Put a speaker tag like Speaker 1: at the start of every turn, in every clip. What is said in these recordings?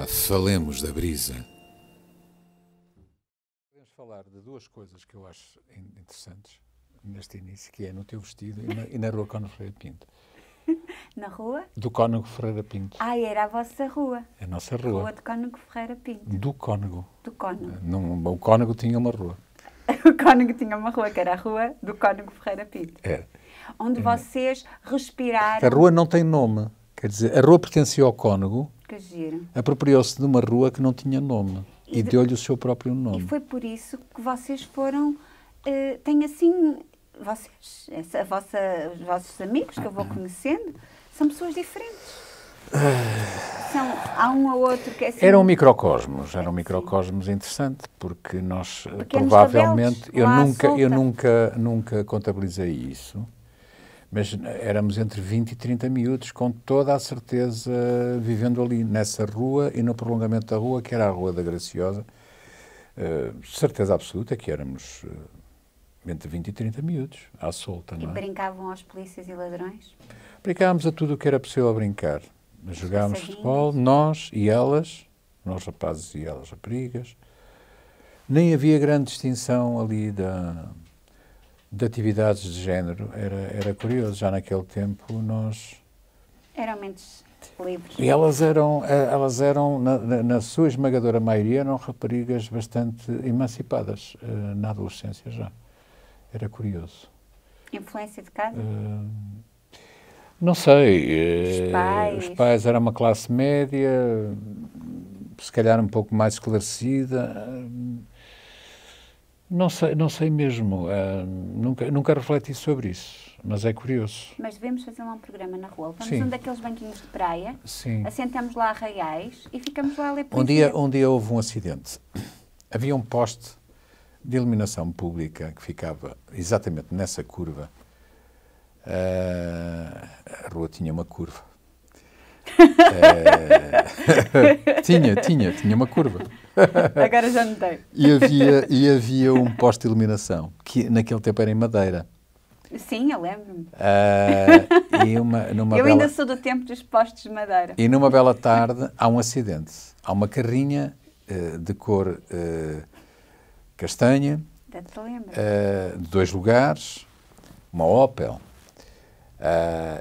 Speaker 1: Falemos da brisa.
Speaker 2: Podemos falar de duas coisas que eu acho interessantes neste início, que é no teu vestido e na Rua Cónigo Ferreira Pinto.
Speaker 3: Na rua?
Speaker 2: Do Cónigo Ferreira Pinto.
Speaker 3: Era a vossa rua.
Speaker 2: É a nossa rua.
Speaker 3: Rua de Cónigo Ferreira Pinto.
Speaker 2: Do Cónigo.
Speaker 3: Do Cónigo.
Speaker 2: O Cónigo tinha uma rua.
Speaker 3: O Cónigo tinha uma rua, que era a Rua do Cónigo Ferreira Pinto. Onde vocês respiraram...
Speaker 2: A rua não tem nome. Quer dizer, a rua pertencia ao Cónigo.
Speaker 3: Que giro.
Speaker 2: Apropriou-se de uma rua que não tinha nome. E deu-lhe o seu próprio nome.
Speaker 3: E foi por isso que vocês foram... têm assim... Vocês, os vossos amigos que eu vou conhecendo, são pessoas diferentes. Há um ou outro que é assim...
Speaker 2: Era um microcosmos interessante, porque nós,
Speaker 3: pequenos
Speaker 2: provavelmente,
Speaker 3: tabelos,
Speaker 2: eu nunca contabilizei isso, mas éramos entre 20 e 30 miúdos, com toda a certeza, vivendo ali, nessa rua e no prolongamento da rua, que era a Rua da Graciosa. Certeza absoluta que éramos... entre 20 e 30 miúdos, à solta, não é?
Speaker 3: E brincavam aos polícias e ladrões?
Speaker 2: Brincávamos a tudo o que era possível brincar. Jogávamos futebol, nós e elas, nós rapazes e elas raparigas. Nem havia grande distinção ali de atividades de género. Era curioso, já naquele tempo nós...
Speaker 3: Eram mentes livres.
Speaker 2: E elas eram na sua esmagadora maioria, eram raparigas bastante emancipadas, na adolescência já. Era curioso.
Speaker 3: Influência de casa?
Speaker 2: Não sei.
Speaker 3: Os
Speaker 2: pais eram uma classe média, se calhar um pouco mais esclarecida. Não sei mesmo. Nunca refleti sobre isso, mas é curioso.
Speaker 3: Mas devemos fazer lá um programa na rua. Vamos
Speaker 2: Sim.
Speaker 3: um daqueles banquinhos de praia,
Speaker 2: Sim.
Speaker 3: assentamos lá arraiais e ficamos lá a ler poesia.
Speaker 2: Um dia houve um acidente. Havia um poste de iluminação pública que ficava exatamente nessa curva. A rua tinha uma curva. Tinha uma curva.
Speaker 3: Agora já não tem.
Speaker 2: E havia um poste de iluminação, que naquele tempo era em madeira.
Speaker 3: Sim, eu lembro-me.
Speaker 2: Eu
Speaker 3: ainda sou do tempo dos postes de madeira.
Speaker 2: E numa bela tarde há um acidente. Há uma carrinha de cor castanha, de 2 lugares, uma Opel,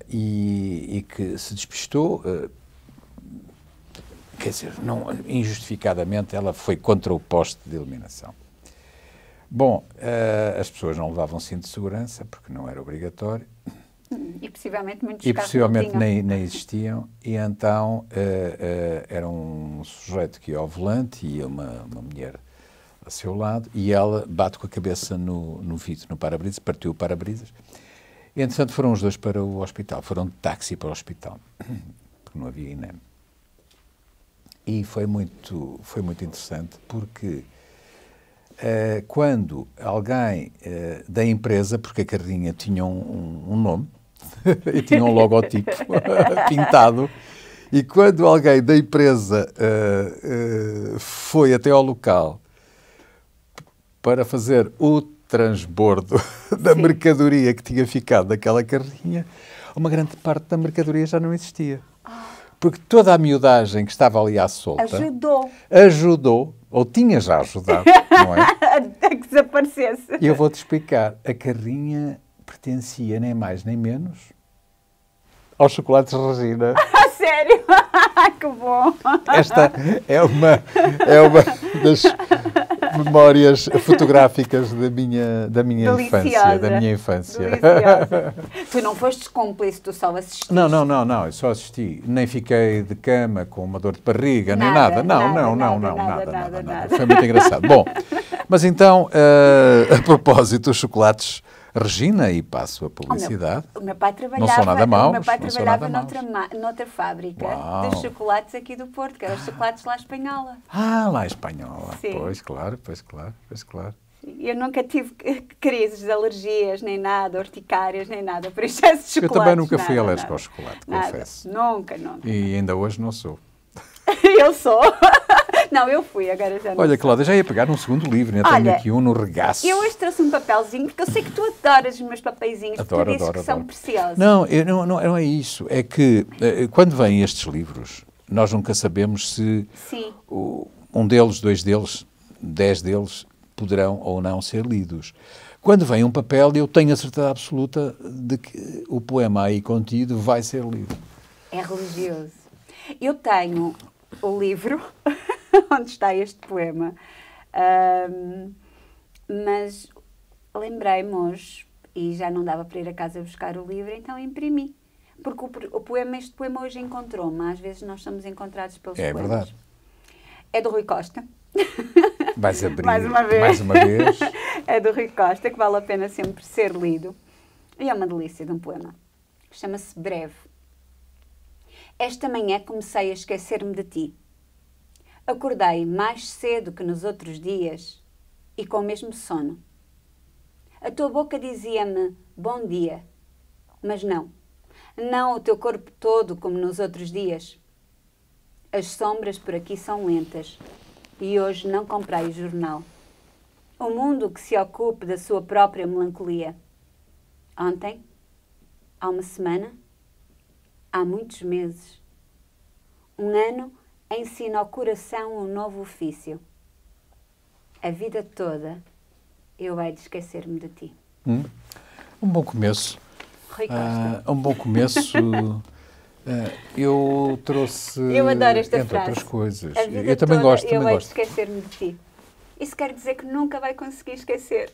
Speaker 2: e que se despistou, quer dizer, injustificadamente ela foi contra o poste de iluminação. Bom, as pessoas não levavam cinto de segurança, porque não era obrigatório.
Speaker 3: E possivelmente muitos
Speaker 2: E
Speaker 3: carros
Speaker 2: possivelmente
Speaker 3: não tinham.
Speaker 2: nem existiam. E então era um sujeito que ia ao volante e uma mulher a seu lado, e ela bate com a cabeça no vidro, no para-brisas, partiu o para-brisas. E, entretanto, foram os dois para o hospital. Foram de táxi para o hospital, porque não havia INEM. E foi muito interessante, porque quando alguém da empresa, porque a carrinha tinha um nome, e tinha um logotipo pintado, e quando alguém da empresa foi até ao local para fazer o transbordo da mercadoria que tinha ficado daquela carrinha, uma grande parte da mercadoria já não existia. Porque toda a miudagem que estava ali à solta... Ajudou, ou tinha já ajudado, não é?
Speaker 3: Até que desaparecesse.
Speaker 2: E eu vou-te explicar. A carrinha pertencia nem mais nem menos aos chocolates Regina.
Speaker 3: Sério? Que bom!
Speaker 2: Esta é uma das memórias fotográficas da minha infância.
Speaker 3: Deliciosa. Tu não foste cúmplice, tu só assististe.
Speaker 2: Não, eu só assisti. Nem fiquei de cama com uma dor de barriga, nem nada. Nada. Foi muito engraçado. Bom, mas então, a propósito dos chocolates Regina, e passo a publicidade.
Speaker 3: O meu pai trabalhava,
Speaker 2: não são nada maus,
Speaker 3: o meu pai trabalhava noutra fábrica de chocolates aqui do Porto, que eram os chocolates lá Espanhola.
Speaker 2: Lá Espanhola.
Speaker 3: Sim.
Speaker 2: Pois claro.
Speaker 3: Eu nunca tive crises de alergias, nem nada, urticárias, nem nada, por excesso de chocolates.
Speaker 2: Eu também nunca fui alérgico ao chocolate, confesso.
Speaker 3: Nunca.
Speaker 2: E ainda hoje não sou.
Speaker 3: Eu sou. Não, eu fui, agora já não.
Speaker 2: Olha, Cláudia, já ia pegar um segundo livro, ainda tenho aqui um no regaço.
Speaker 3: Eu hoje trouxe um papelzinho, porque eu sei que tu adoras os meus papeizinhos, porque tu dizes que são preciosos.
Speaker 2: Não é isso. É que, quando vêm estes livros, nós nunca sabemos se
Speaker 3: Sim.
Speaker 2: um deles, 2 deles, 10 deles poderão ou não ser lidos. Quando vem um papel, eu tenho a certeza absoluta de que o poema aí contido vai ser lido.
Speaker 3: É religioso. Eu tenho o livro onde está este poema, mas lembrei-me hoje, e já não dava para ir a casa buscar o livro, então imprimi. Porque este poema hoje encontrou-me. Às vezes nós somos encontrados pelos poemas.
Speaker 2: É verdade.
Speaker 3: É do Rui Costa.
Speaker 2: Vais abrir
Speaker 3: Mais uma vez.
Speaker 2: mais uma vez.
Speaker 3: É do Rui Costa, que vale a pena sempre ser lido. E é uma delícia de um poema. Chama-se Breve. Esta manhã comecei a esquecer-me de ti. Acordei mais cedo que nos outros dias e com o mesmo sono. A tua boca dizia-me bom dia, mas não. Não o teu corpo todo como nos outros dias. As sombras por aqui são lentas e hoje não comprei o jornal. O mundo que se ocupe da sua própria melancolia. Ontem, há uma semana, há muitos meses. Um ano ensina ao coração um novo ofício. A vida toda eu hei de esquecer-me de ti.
Speaker 2: Um bom começo.
Speaker 3: Rui Costa.
Speaker 2: Um bom começo. Eu trouxe,
Speaker 3: Eu adoro esta
Speaker 2: entre
Speaker 3: frase.
Speaker 2: outras coisas.
Speaker 3: A vida
Speaker 2: Eu também
Speaker 3: toda
Speaker 2: gosto.
Speaker 3: eu
Speaker 2: Também
Speaker 3: hei de
Speaker 2: gosto.
Speaker 3: esquecer-me de ti. Isso quer dizer que nunca vai conseguir esquecer.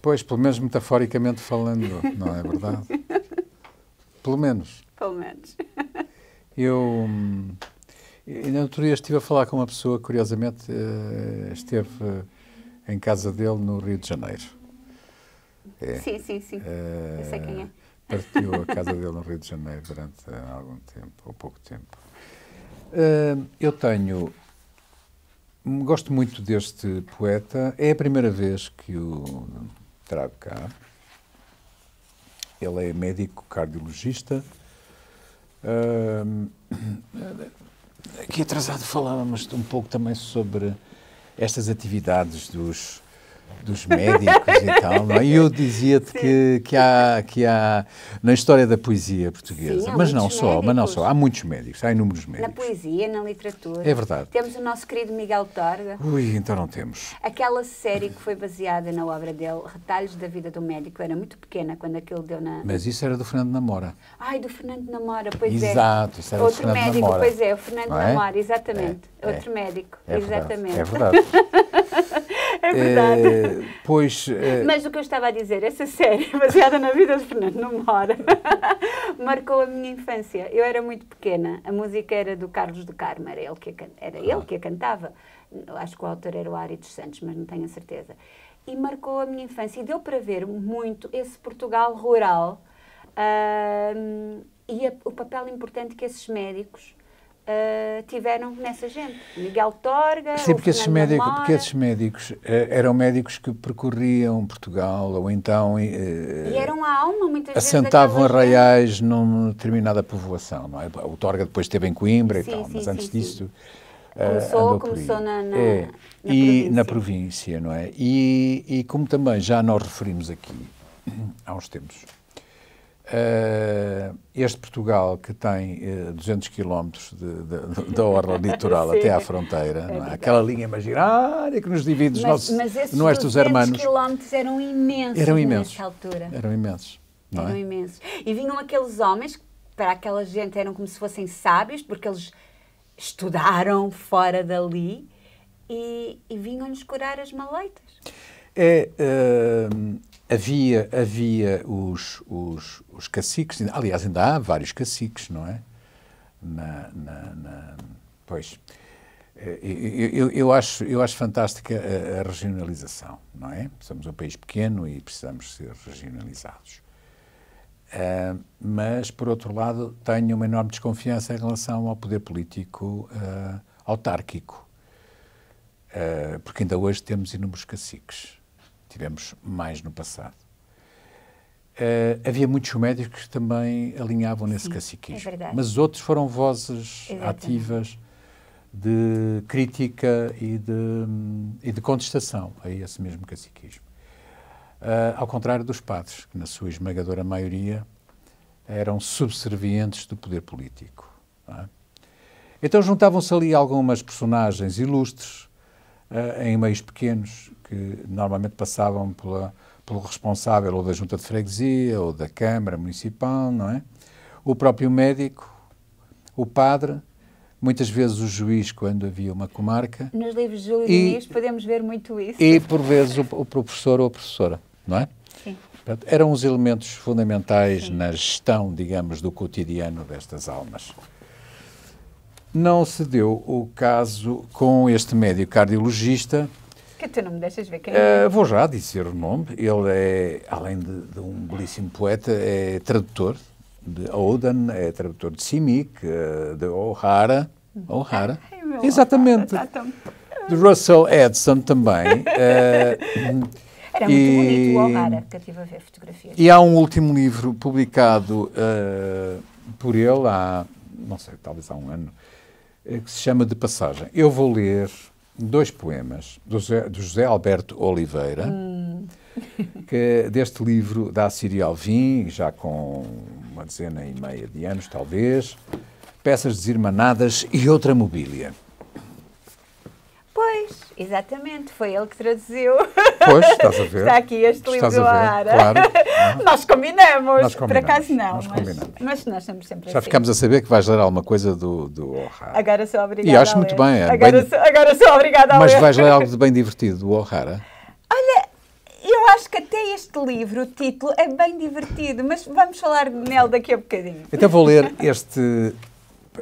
Speaker 2: Pois, pelo menos metaforicamente falando, não é verdade? Pelo menos.
Speaker 3: Pelo menos.
Speaker 2: Eu, na outro dia estive a falar com uma pessoa, curiosamente, esteve em casa dele no Rio de Janeiro.
Speaker 3: Sim, sim, sim. Eu sei quem é.
Speaker 2: Partiu a casa dele no Rio de Janeiro durante algum tempo, ou pouco tempo. Eu gosto muito deste poeta. É a primeira vez que o trago cá. Ele é médico cardiologista. Aqui atrasado falávamos um pouco também sobre estas atividades dos médicos e tal, não é? E eu dizia-te que há na história da poesia portuguesa,
Speaker 3: Sim, há
Speaker 2: mas não
Speaker 3: muitos
Speaker 2: só,
Speaker 3: médicos.
Speaker 2: há muitos médicos, há inúmeros
Speaker 3: Na
Speaker 2: médicos.
Speaker 3: poesia, na literatura.
Speaker 2: É verdade.
Speaker 3: Temos o nosso querido Miguel Torga.
Speaker 2: Ui, então não temos.
Speaker 3: Aquela série que foi baseada na obra dele, Retalhos da Vida do Médico. Eu era muito pequena quando aquilo deu na...
Speaker 2: Mas isso era do Fernando Namora.
Speaker 3: Ai, do Fernando Namora, pois é.
Speaker 2: Exato, isso era do
Speaker 3: Outro
Speaker 2: Fernando
Speaker 3: médico,
Speaker 2: Namora.
Speaker 3: pois é, o Fernando
Speaker 2: Não é?
Speaker 3: Namora, exatamente.
Speaker 2: É,
Speaker 3: Outro médico,
Speaker 2: É verdade,
Speaker 3: exatamente.
Speaker 2: é verdade.
Speaker 3: É verdade.
Speaker 2: Pois...
Speaker 3: Mas o que eu estava a dizer, essa série, baseada na vida de Fernando Namora, marcou a minha infância. Eu era muito pequena, a música era do Carlos do Carmo, era ele que a cantava. Acho que o autor era o Ari dos Santos, mas não tenho a certeza. E marcou a minha infância. E deu para ver muito esse Portugal rural e o papel importante que esses médicos tiveram nessa gente. Miguel Torga,
Speaker 2: sim,
Speaker 3: o
Speaker 2: porque
Speaker 3: Fernando
Speaker 2: esses médicos eram médicos que percorriam Portugal ou então
Speaker 3: e eram a alma, muitas vezes,
Speaker 2: assentavam
Speaker 3: daquela gente.
Speaker 2: arraiais numa determinada povoação, não é? O Torga depois esteve em Coimbra
Speaker 3: Sim,
Speaker 2: e tal,
Speaker 3: sim,
Speaker 2: mas
Speaker 3: sim,
Speaker 2: antes
Speaker 3: sim.
Speaker 2: disso
Speaker 3: Começou na
Speaker 2: e na
Speaker 3: província.
Speaker 2: província, não é? E como também já nós referimos aqui há uns tempos, este Portugal que tem 200 quilómetros da orla litoral
Speaker 3: Sim.
Speaker 2: até à fronteira, não é? Aquela linha imaginária que nos divide
Speaker 3: Mas esses
Speaker 2: nuestros
Speaker 3: 200
Speaker 2: hermanos.
Speaker 3: quilómetros eram imensos,
Speaker 2: Eram imensos.
Speaker 3: nessa altura.
Speaker 2: Eram imensos, não
Speaker 3: Eram
Speaker 2: é?
Speaker 3: imensos. E vinham aqueles homens, que para aquela gente eram como se fossem sábios, porque eles estudaram fora dali e vinham-nos curar as maleitas.
Speaker 2: Havia os caciques, aliás, ainda há vários caciques, não é? Pois, eu acho fantástica a regionalização, não é? Somos um país pequeno e precisamos ser regionalizados. Mas, por outro lado, tenho uma enorme desconfiança em relação ao poder político autárquico, porque ainda hoje temos inúmeros caciques. Tivemos mais no passado. Havia muitos médicos que também alinhavam nesse caciquismo.
Speaker 3: É verdade.
Speaker 2: Mas outros foram vozes
Speaker 3: Exatamente.
Speaker 2: ativas de crítica e de contestação a esse mesmo caciquismo. Ao contrário dos padres, que na sua esmagadora maioria eram subservientes do poder político. não é? Então juntavam-se ali algumas personagens ilustres, em meios pequenos, que normalmente passavam pelo responsável ou da junta de freguesia ou da Câmara Municipal, não é? O próprio médico, o padre, muitas vezes o juiz quando havia uma comarca.
Speaker 3: Nos livros de Júlio Diniz podemos ver muito isso.
Speaker 2: E por vezes o professor ou a professora, não é?
Speaker 3: Sim.
Speaker 2: Portanto, eram os elementos fundamentais na gestão, digamos, do cotidiano destas almas. Não se deu o caso com este médico cardiologista.
Speaker 3: Que tu não me deixas ver quem é.
Speaker 2: Vou já dizer o nome. Ele é, além de um belíssimo poeta, é tradutor de Auden, é tradutor de Simic, de O'Hara. O'Hara? Exatamente. De Russell Edson também.
Speaker 3: Era muito bonito o O'Hara, que eu estive a ver fotografias.
Speaker 2: E há um último livro publicado por ele há, não sei, talvez há um ano, que se chama De Passagem. Eu vou ler 2 poemas do José Alberto Oliveira, que deste livro da Assírio Alvim, já com 1 dezena e meia de anos, talvez, Peças desirmanadas e outra mobília.
Speaker 3: Pois, exatamente, foi ele que traduziu.
Speaker 2: Pois, estás a ver.
Speaker 3: Está aqui este livro do O'Hara.
Speaker 2: Claro.
Speaker 3: Nós combinamos. Por
Speaker 2: Combinamos,
Speaker 3: acaso não,
Speaker 2: nós combinamos.
Speaker 3: mas nós somos sempre
Speaker 2: Já
Speaker 3: assim.
Speaker 2: ficámos a saber que vais ler alguma coisa do O'Hara.
Speaker 3: Agora sou obrigada
Speaker 2: E acho
Speaker 3: a
Speaker 2: muito
Speaker 3: ler.
Speaker 2: bem.
Speaker 3: Agora sou obrigada a ler.
Speaker 2: Mas vais ler algo de bem divertido do O'Hara?
Speaker 3: Olha, eu acho que até este livro, o título, é bem divertido, mas vamos falar nele daqui a bocadinho.
Speaker 2: Então vou ler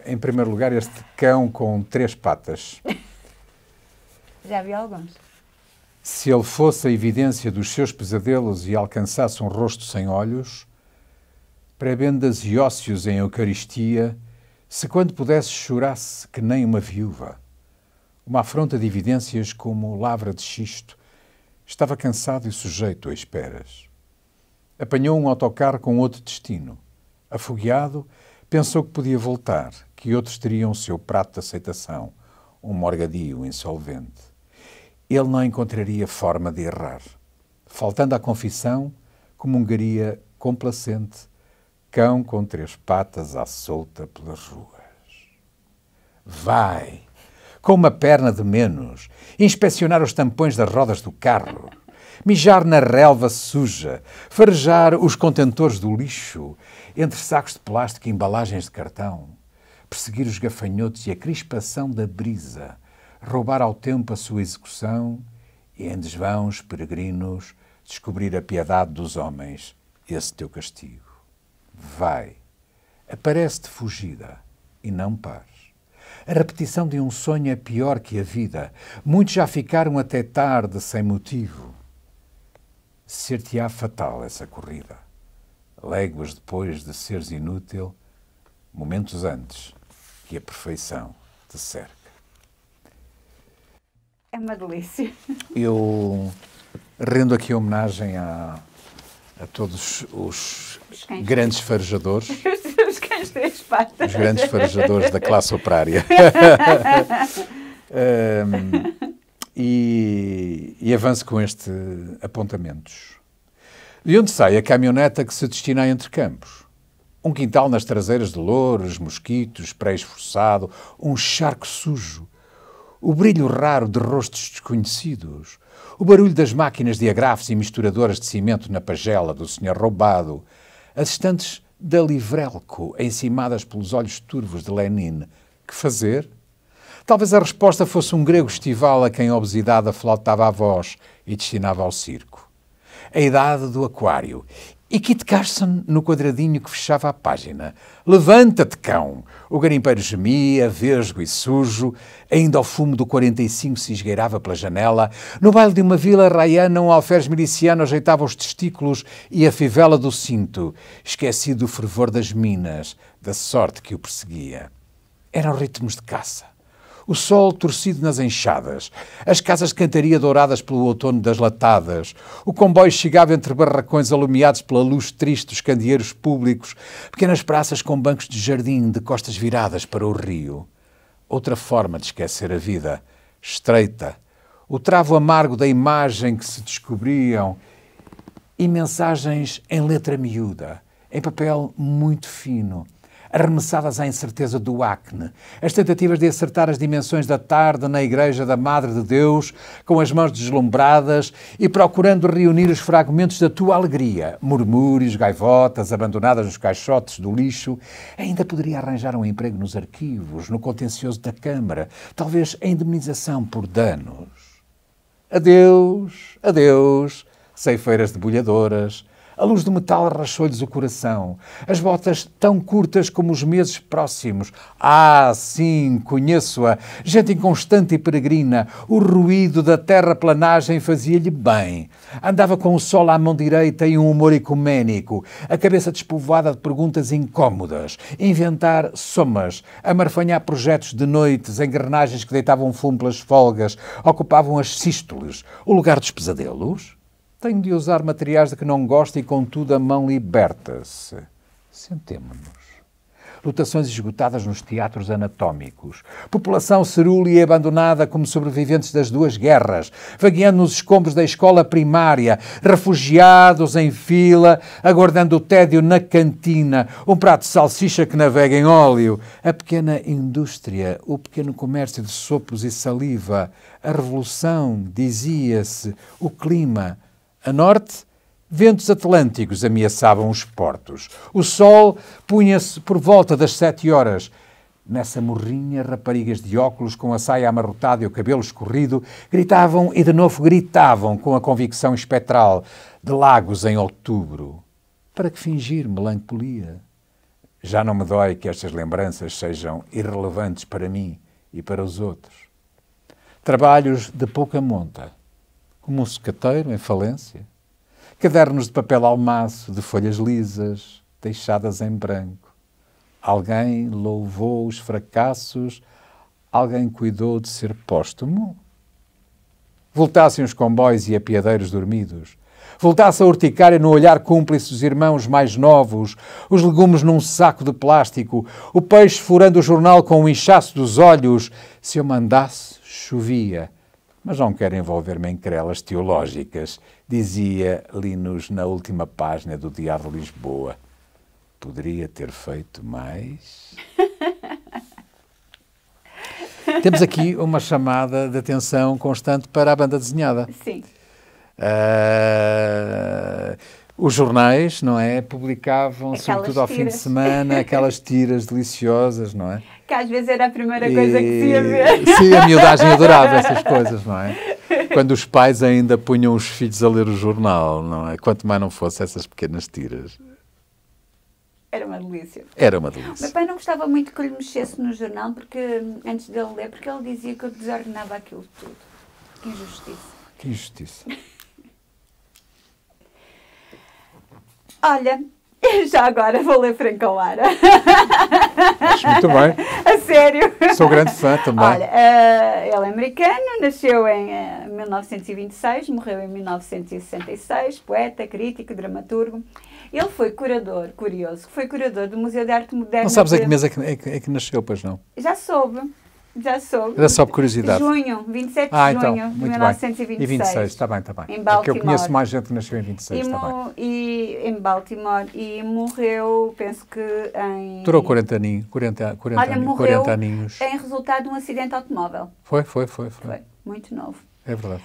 Speaker 2: em primeiro lugar, este cão com 3 patas.
Speaker 3: Já vi alguns.
Speaker 2: Se ele fosse a evidência dos seus pesadelos e alcançasse um rosto sem olhos, prebendas e ósseos em Eucaristia, se quando pudesse chorasse que nem uma viúva, uma afronta de evidências como lavra de xisto, estava cansado e sujeito a esperas. Apanhou um autocarro com outro destino. Afogueado, pensou que podia voltar, que outros teriam o seu prato de aceitação, um morgadio insolvente. Ele não encontraria forma de errar. Faltando à confissão, comungaria complacente, cão com 3 patas à solta pelas ruas. Vai, com uma perna de menos, inspecionar os tampões das rodas do carro, mijar na relva suja, farejar os contentores do lixo, entre sacos de plástico e embalagens de cartão, perseguir os gafanhotos e a crispação da brisa, roubar ao tempo a sua execução e, em desvãos peregrinos, descobrir a piedade dos homens, esse teu castigo. Vai, aparece-te fugida e não pares. A repetição de um sonho é pior que a vida. Muitos já ficaram até tarde sem motivo. Ser-te-á fatal essa corrida. Léguas depois de seres inútil, momentos antes que a perfeição te cerca.
Speaker 3: É uma delícia.
Speaker 2: Eu rendo aqui homenagem a todos os grandes farejadores.
Speaker 3: Os cães 3 patas.
Speaker 2: Os grandes farejadores da classe operária. E avanço com este apontamentos. De onde sai a caminhoneta que se destina a Entre Campos? Um quintal nas traseiras de louros, mosquitos, pré-esforçado, um charco sujo, o brilho raro de rostos desconhecidos, o barulho das máquinas de agrafes e misturadoras de cimento na pagela do senhor roubado, as estantes da Livrelco encimadas pelos olhos turvos de Lenin. Que fazer? Talvez a resposta fosse um grego estival a quem a obesidade aflautava a voz e destinava ao circo. A idade do aquário. E Kit Carson no quadradinho que fechava a página. Levanta-te, cão! O garimpeiro gemia, vesgo e sujo. Ainda o fumo do 45 se esgueirava pela janela. No baile de uma vila raiana, um alferes miliciano ajeitava os testículos e a fivela do cinto, esquecido do fervor das minas, da sorte que o perseguia. Eram ritmos de caça. O sol torcido nas enxadas, as casas de cantaria douradas pelo outono das latadas, o comboio chegava entre barracões alumiados pela luz triste dos candeeiros públicos, pequenas praças com bancos de jardim de costas viradas para o rio. Outra forma de esquecer a vida, estreita, o travo amargo da imagem que se descobriam e mensagens em letra miúda, em papel muito fino, arremessadas à incerteza do acne, as tentativas de acertar as dimensões da tarde na igreja da Madre de Deus, com as mãos deslumbradas e procurando reunir os fragmentos da tua alegria, murmúrios, gaivotas abandonadas nos caixotes do lixo. Ainda poderia arranjar um emprego nos arquivos, no contencioso da Câmara, talvez a indemnização por danos. Adeus, adeus, ceifeiras debulhadoras. A luz do metal rachou-lhes o coração. As botas tão curtas como os meses próximos. Ah, sim, conheço-a. Gente inconstante e peregrina. O ruído da terraplanagem fazia-lhe bem. Andava com o sol à mão direita e um humor ecuménico. A cabeça despovoada de perguntas incómodas. Inventar somas. Amarfanhar projetos de noites. Engrenagens que deitavam fumo pelas folgas. Ocupavam as sístoles. O lugar dos pesadelos? Tenho de usar materiais de que não gosto e, contudo, a mão liberta-se. Sentemo-nos. Lotações esgotadas nos teatros anatómicos. População cerúlea e abandonada como sobreviventes das duas guerras, vagueando nos escombros da escola primária, refugiados em fila, aguardando o tédio na cantina, um prato de salsicha que navega em óleo, a pequena indústria, o pequeno comércio de sopros e saliva, a revolução, dizia-se, o clima. A norte, ventos atlânticos ameaçavam os portos. O sol punha-se por volta das 7 horas. Nessa morrinha, raparigas de óculos com a saia amarrotada e o cabelo escorrido gritavam e de novo gritavam com a convicção espectral de lagos em outubro. Para que fingir melancolia? Já não me dói que estas lembranças sejam irrelevantes para mim e para os outros. Trabalhos de pouca monta. Como um sucateiro em falência. Cadernos de papel almaço, de folhas lisas, deixadas em branco. Alguém louvou os fracassos, alguém cuidou de ser póstumo? Voltassem os comboios e apiadeiros dormidos. Voltasse a urticária no olhar cúmplice dos irmãos mais novos, os legumes num saco de plástico, o peixe furando o jornal com o inchaço dos olhos. Se eu mandasse, chovia. Mas não quero envolver-me em querelas teológicas, dizia Linus na última página do Diário de Lisboa. Poderia ter feito mais? Temos aqui uma chamada de atenção constante para a banda desenhada.
Speaker 3: Sim.
Speaker 2: Os jornais, não é, publicavam,
Speaker 3: Aquelas
Speaker 2: sobretudo ao fim de
Speaker 3: tiras.
Speaker 2: semana, aquelas tiras deliciosas, não é?
Speaker 3: Que às vezes era a primeira coisa que se ia ver.
Speaker 2: Sim, a miudagem adorava essas coisas, não é? Quando os pais ainda punham os filhos a ler o jornal, não é? Quanto mais não fosse essas pequenas tiras.
Speaker 3: Era uma delícia.
Speaker 2: Era uma
Speaker 3: Meu
Speaker 2: delícia.
Speaker 3: pai não gostava muito que lhe mexesse no jornal, porque antes dele ler, porque ele dizia que eu desordenava aquilo tudo. Que injustiça.
Speaker 2: Que injustiça.
Speaker 3: Olha, já agora vou ler Franco Lara.
Speaker 2: Acho muito bem.
Speaker 3: A sério.
Speaker 2: Sou grande fã também.
Speaker 3: Olha, ele é americano, nasceu em 1926, morreu em 1966, poeta, crítico, dramaturgo. Ele foi curador, curioso, foi curador do Museu de Arte Moderna.
Speaker 2: Não sabes a que mês é que nasceu, pois não?
Speaker 3: Já soube.
Speaker 2: Era só por curiosidade.
Speaker 3: Junho, 27 de
Speaker 2: Então,
Speaker 3: junho de
Speaker 2: muito
Speaker 3: 1926.
Speaker 2: bem. E 26, está bem, está bem.
Speaker 3: Em
Speaker 2: É que eu
Speaker 3: Baltimore.
Speaker 2: conheço mais gente que nasceu em 26, está bem.
Speaker 3: E em Baltimore. E morreu, penso que em...
Speaker 2: Durou 40 aninhos. 40
Speaker 3: Olha, morreu
Speaker 2: 40 aninhos.
Speaker 3: em resultado de um acidente automóvel.
Speaker 2: Foi.
Speaker 3: Foi, muito novo.
Speaker 2: É verdade.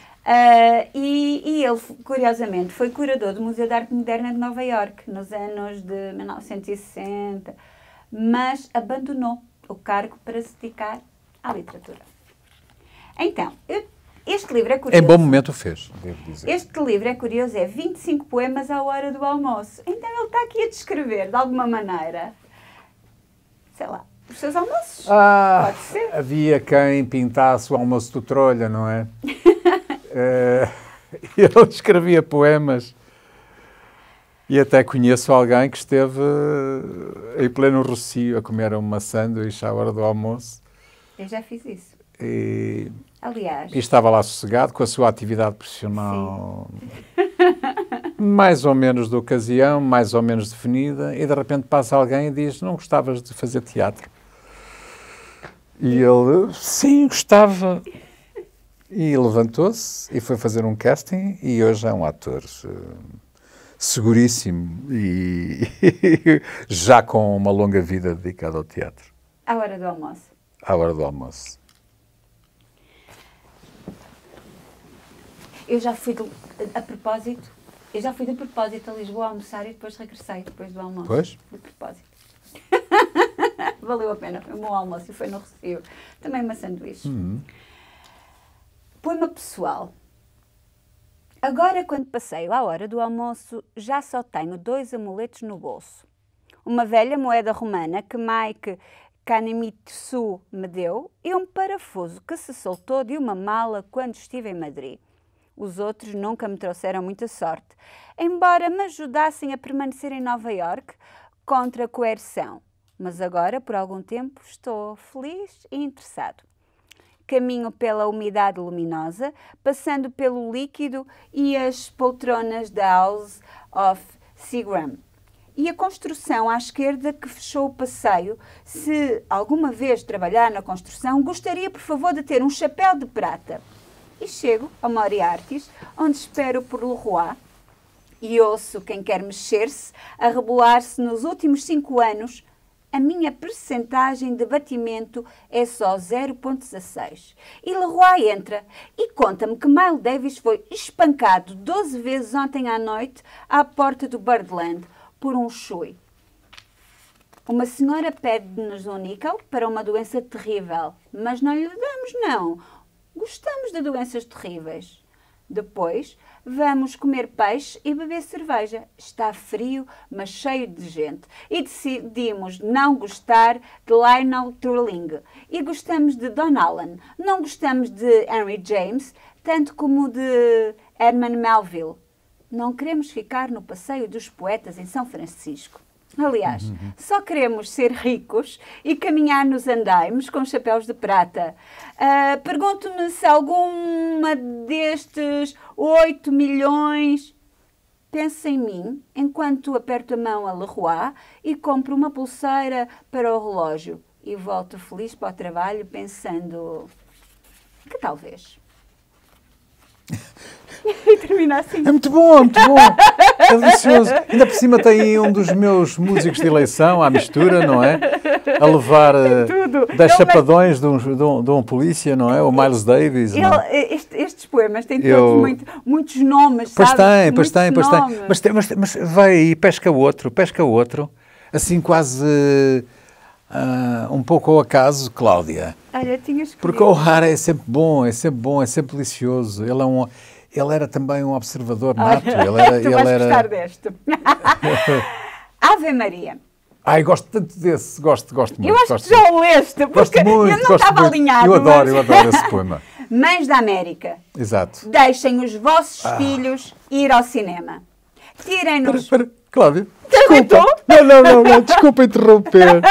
Speaker 3: E ele, curiosamente, foi curador do Museu de Arte Moderna de Nova Iorque nos anos de 1960, mas abandonou o cargo para se dedicar à literatura. Então, este livro é curioso.
Speaker 2: Em bom momento o fez, devo dizer.
Speaker 3: Este livro é curioso, é 25 poemas à hora do almoço. Então ele está aqui a descrever, de alguma maneira, sei lá, os seus almoços. Pode ser.
Speaker 2: Havia quem pintasse o almoço do Trolha, não é? Ele escrevia poemas. E até conheço alguém que esteve em pleno Rossio a comer uma sanduíche à hora do almoço.
Speaker 3: Eu já fiz isso.
Speaker 2: E
Speaker 3: Aliás.
Speaker 2: estava lá sossegado com a sua atividade profissional mais ou menos de ocasião, mais ou menos definida, e de repente passa alguém e diz: não gostavas de fazer teatro? E ele: sim, gostava. E levantou-se e foi fazer um casting e hoje é um ator seguríssimo e já com uma longa vida dedicada ao teatro.
Speaker 3: À hora do almoço.
Speaker 2: À hora do almoço.
Speaker 3: Eu já fui a propósito a Lisboa almoçar e depois regressei depois do almoço.
Speaker 2: Pois?
Speaker 3: De propósito. Valeu a pena, foi um bom almoço e foi no Rossio. Também uma sanduíche. Poema pessoal. Agora, quando passeio à hora do almoço, já só tenho 2 amuletos no bolso. Uma velha moeda romana que Mike Kanemitsu me deu e um parafuso que se soltou de uma mala quando estive em Madrid. Os outros nunca me trouxeram muita sorte, embora me ajudassem a permanecer em Nova Iorque contra a coerção. Mas agora, por algum tempo, estou feliz e interessado. Caminho pela umidade luminosa, passando pelo líquido e as poltronas da House of Seagram. E a construção à esquerda que fechou o passeio. Se alguma vez trabalhar na construção, gostaria, por favor, de ter um chapéu de prata. E chego ao Moriarty's, onde espero por Leroy, e ouço quem quer mexer-se a rebolar-se nos últimos 5 anos. A minha percentagem de batimento é só 0,16. E Leroy entra e conta-me que Miles Davis foi espancado 12 vezes ontem à noite à porta do Birdland por um chui. Uma senhora pede-nos um níquel para uma doença terrível, mas não lhe damos, não. Gostamos de doenças terríveis. Depois, vamos comer peixe e beber cerveja. Está frio, mas cheio de gente. E decidimos não gostar de Lionel Turling. E gostamos de Don Allen. Não gostamos de Henry James, tanto como de Herman Melville. Não queremos ficar no passeio dos poetas em São Francisco. Aliás, só queremos ser ricos e caminhar nos andaimes com chapéus de prata. Pergunto-me se alguma destes 8 milhões pensa em mim enquanto aperto a mão a Leroy e compro uma pulseira para o relógio. E volto feliz para o trabalho pensando que talvez. E termina assim.
Speaker 2: É muito bom, muito bom. É delicioso. Ainda por cima tem aí um dos meus músicos de eleição à mistura, não é? A levar 10 chapadões de um polícia, não é? O Miles Davis.
Speaker 3: Estes poemas têm todos muitos nomes,
Speaker 2: pois
Speaker 3: sabes?
Speaker 2: Pois tem. Mas vai aí, pesca outro. Assim quase um pouco ao acaso, Cláudia.
Speaker 3: Olha, tinhas que
Speaker 2: porque o O'Hara é sempre bom, é sempre delicioso. Ele era também um observador nato.
Speaker 3: Tu vais gostar deste. Ave Maria.
Speaker 2: Ai, gosto tanto desse, gosto muito.
Speaker 3: Eu acho que já o leste, porque
Speaker 2: muito,
Speaker 3: eu não estava alinhado.
Speaker 2: Eu adoro esse poema.
Speaker 3: Mães da América.
Speaker 2: Exato.
Speaker 3: Deixem os vossos filhos ir ao cinema. Tirem-nos...
Speaker 2: Cláudia, desculpa. Não, desculpa interromper.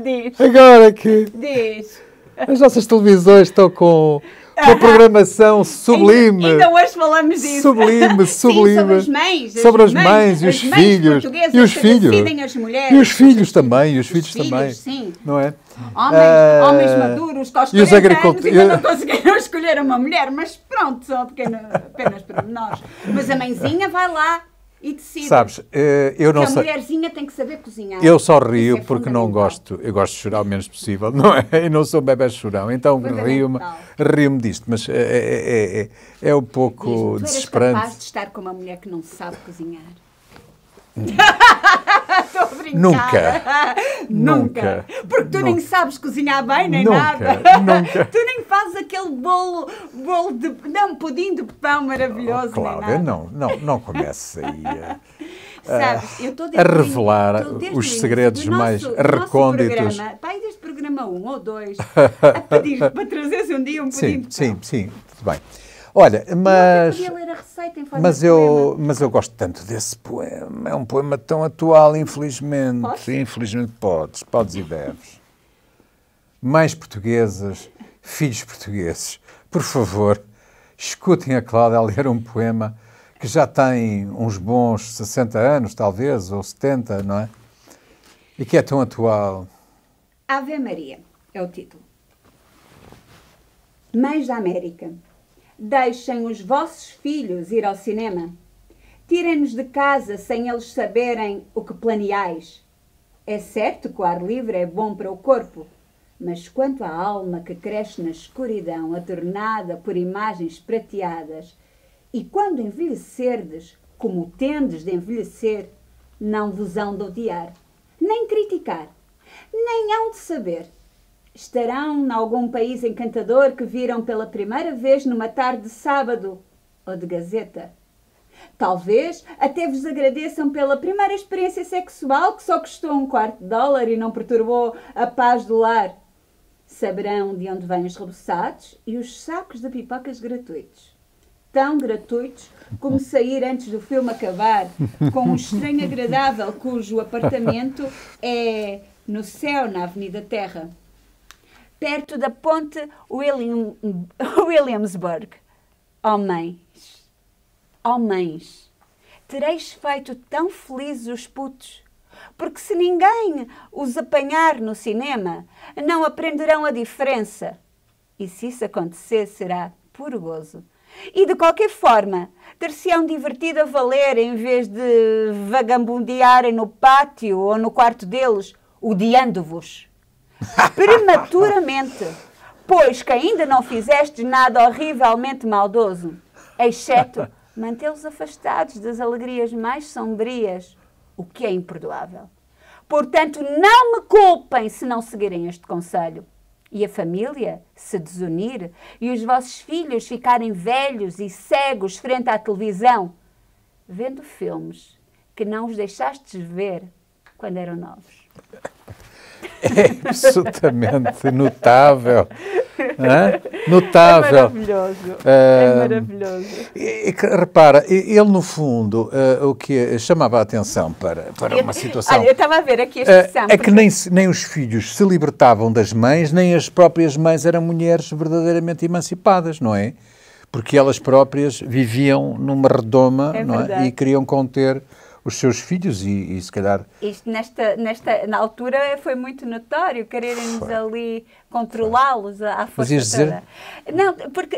Speaker 3: Diz.
Speaker 2: Agora que
Speaker 3: Diz.
Speaker 2: As nossas televisões estão com uma programação sublime.
Speaker 3: Ainda hoje falamos disso.
Speaker 2: Sublime.
Speaker 3: Sim, sobre as mães.
Speaker 2: Sobre as mães e os filhos.
Speaker 3: E os filhos. As mulheres.
Speaker 2: E os filhos também.
Speaker 3: Sim.
Speaker 2: Não é?
Speaker 3: Homens maduros, com os 40 anos, ainda não conseguiram escolher uma mulher, mas pronto, são apenas para nós. Mas a mãezinha vai lá e decide.
Speaker 2: Sabes, eu não sei.
Speaker 3: A mulherzinha tem que saber cozinhar.
Speaker 2: Eu só rio porque não gosto. Eu gosto de chorar o menos possível, não é? Eu não sou bebé chorão, então rio-me disto. Mas é um pouco desesperante.
Speaker 3: Tu eras capaz de estar com uma mulher que não sabe cozinhar? Estou a brincar. Nunca. Porque tu nem sabes cozinhar bem, nem nada.
Speaker 2: Nunca.
Speaker 3: Tu nem fazes aquele bolo de... Não, pudim de pão maravilhoso,
Speaker 2: Cláudia,
Speaker 3: nem nada.
Speaker 2: não comece aí
Speaker 3: Sabes, eu estou
Speaker 2: a revelar os segredos mais recônditos.
Speaker 3: Desde o programa 1 ou 2, a pedir para trazeres um dia um pudim de pão.
Speaker 2: Sim, tudo bem. Olha, mas eu gosto tanto desse poema. É um poema tão atual, infelizmente.
Speaker 3: Posso?
Speaker 2: Infelizmente podes e deves. Mães portuguesas, filhos portugueses, por favor, escutem a Cláudia a ler um poema que já tem uns bons 60 anos, talvez, ou 70, não é? E que é tão atual.
Speaker 3: Ave Maria é o título. Mães da América. Deixem os vossos filhos ir ao cinema. tirem-nos de casa sem eles saberem o que planeais. É certo que o ar livre é bom para o corpo, mas quanto à alma que cresce na escuridão, adornada por imagens prateadas, e quando envelhecerdes, como tendes de envelhecer, não vos hão de odiar, nem criticar, nem hão de saber. Estarão em algum país encantador que viram pela primeira vez numa tarde de sábado ou de gazeta. Talvez até vos agradeçam pela primeira experiência sexual que só custou $1/4 e não perturbou a paz do lar. Saberão de onde vêm os reboçados e os sacos de pipocas gratuitos. Tão gratuitos como sair antes do filme acabar, com um estranho agradável cujo apartamento é no céu, na Avenida Terra, perto da ponte Williamsburg. Oh mães, tereis feito tão felizes os putos, porque se ninguém os apanhar no cinema, não aprenderão a diferença. E se isso acontecer, será puro gozo. E de qualquer forma, ter-se-ão divertido a valer em vez de vagabundearem no pátio ou no quarto deles, odiando-vos prematuramente, pois que ainda não fizestes nada horrivelmente maldoso, exceto mantê-los afastados das alegrias mais sombrias, o que é imperdoável. Portanto, não me culpem se não seguirem este conselho. E a família se desunir e os vossos filhos ficarem velhos e cegos frente à televisão, vendo filmes que não os deixastes ver quando eram novos.
Speaker 2: É absolutamente notável. Notável.
Speaker 3: É maravilhoso. É maravilhoso.
Speaker 2: Repara, ele no fundo, o que chamava a atenção para uma situação...
Speaker 3: Olha, eu estava a ver aqui a expressão.
Speaker 2: É que nem os filhos se libertavam das mães, nem as próprias mães eram mulheres verdadeiramente emancipadas, não é? Porque elas próprias viviam numa redoma, não é? E queriam conter os seus filhos e se calhar...
Speaker 3: Isto na altura foi muito notório, quererem-nos ali controlá-los à força toda.
Speaker 2: Dizer?
Speaker 3: Não, porque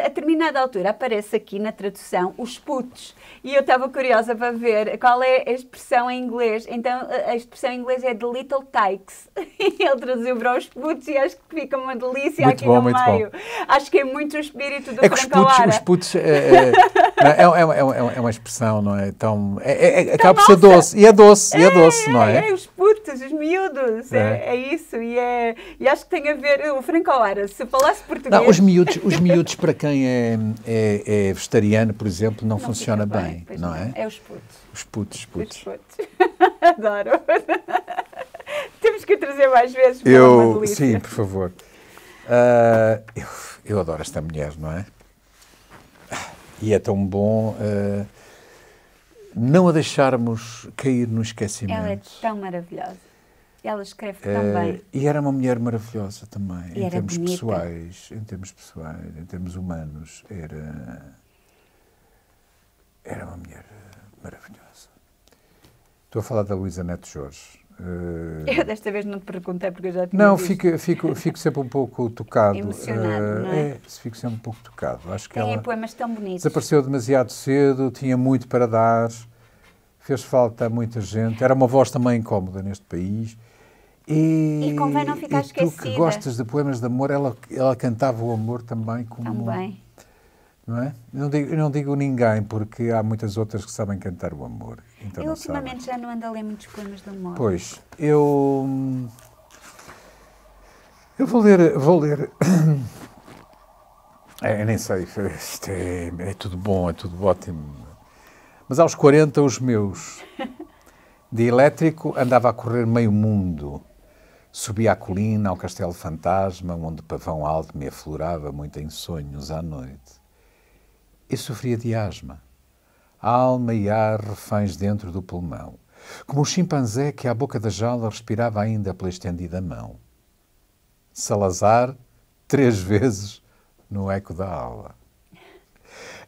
Speaker 3: a determinada altura aparece aqui na tradução os putos e eu estava curiosa para ver qual é a expressão em inglês. Então a expressão em inglês é the little tykes. Ele traduziu para os putos e acho que fica uma delícia muito aqui bom, no meio. Bom. Acho que é muito o espírito do Franco O'Hara.
Speaker 2: Os putos é uma expressão, não é? Então, acaba por ser doce. E é doce, não é?
Speaker 3: É, os putos, os miúdos. É isso. E acho que tem a ver, o Franco O'Hara, se falasse português...
Speaker 2: Não, os miúdos para quem é vegetariano, por exemplo, não funciona bem, não é?
Speaker 3: É os putos.
Speaker 2: Os putos.
Speaker 3: Adoro. Temos que trazer mais vezes.
Speaker 2: Sim, por favor. Eu adoro esta mulher, não é? E é tão bom não a deixarmos cair no esquecimento.
Speaker 3: Ela é tão maravilhosa. Ela escreve tão bem.
Speaker 2: E era uma mulher maravilhosa também, em termos
Speaker 3: bonita.
Speaker 2: pessoais, em termos humanos. Era uma mulher maravilhosa. Estou a falar da Luísa Neto Jorge.
Speaker 3: Eu desta vez não te perguntei porque eu já tinha
Speaker 2: visto. Fico sempre um pouco tocado.
Speaker 3: Emocionado, não é?
Speaker 2: Fico sempre um pouco tocado. Acho que
Speaker 3: tem poemas tão bonitos.
Speaker 2: Desapareceu demasiado cedo, tinha muito para dar, fez falta a muita gente. Era uma voz também incómoda neste país.
Speaker 3: E convém não ficar esquecida.
Speaker 2: Tu que gostas de poemas de amor, ela cantava o amor também como...
Speaker 3: Também.
Speaker 2: Não é? Eu não digo ninguém, porque há muitas outras que sabem cantar o amor. Então
Speaker 3: eu ultimamente já não ando a ler muitos poemas de amor.
Speaker 2: Pois, eu vou ler... Eu nem sei, isto é tudo bom, é tudo ótimo. Mas aos 40, os meus... De elétrico, andava a correr meio mundo. Subia a colina ao castelo fantasma, onde pavão alto me aflorava muito em sonhos à noite. E sofria de asma. Alma e ar reféns dentro do pulmão. Como um chimpanzé que à boca da jaula respirava ainda pela estendida mão. Salazar, 3 vezes, no eco da aula.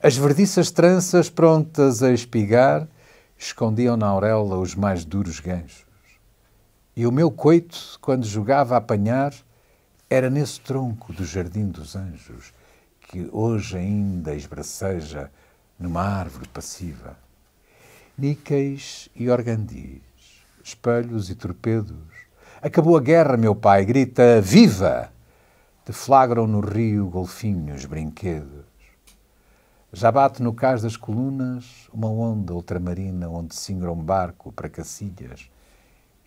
Speaker 2: As verdiças tranças prontas a espigar escondiam na auréola os mais duros ganchos. E o meu coito, quando jogava a apanhar, era nesse tronco do jardim dos anjos, que hoje ainda esbraceja numa árvore passiva. níqueis e organdis, espelhos e torpedos. Acabou a guerra, meu pai, grita viva! Deflagram no rio golfinhos, brinquedos. Já bate no cais das colunas uma onda ultramarina onde singra um barco para Cacilhas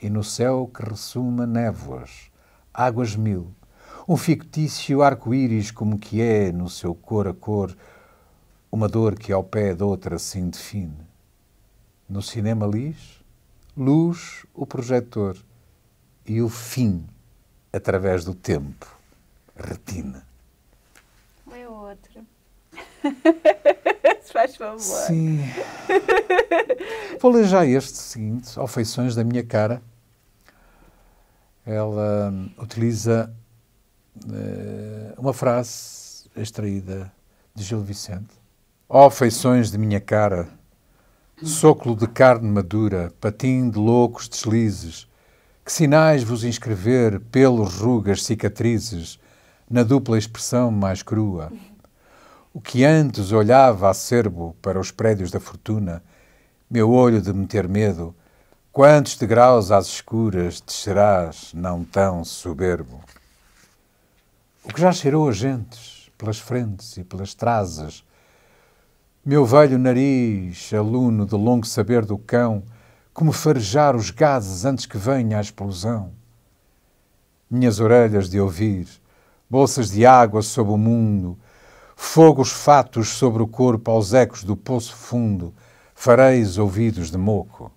Speaker 2: e no céu que ressuma névoas, águas mil, um fictício arco-íris como que é no seu cor a cor, uma dor que ao pé de outra se indefine. No cinema lis, luz o projetor e o fim, através do tempo, retina.
Speaker 3: É outro. Se faz favor.
Speaker 2: Sim. Vou ler já este seguinte, Ó Feições da Minha Cara. Ela utiliza uma frase extraída de Gil Vicente. Ó feições de minha cara, soclo de carne madura, patim de loucos deslizes, que sinais vos inscrever, pelos, rugas, cicatrizes, na dupla expressão mais crua. O que antes olhava acerbo para os prédios da fortuna, meu olho de meter medo, quantos degraus às escuras descerás, não tão soberbo. O que já cheirou a gentes, pelas frentes e pelas trazes, meu velho nariz, aluno do longo saber do cão, como farejar os gases antes que venha a explosão. Minhas orelhas de ouvir, bolsas de água sob o mundo, fogos fatos sobre o corpo aos ecos do poço fundo, fareis ouvidos de moco.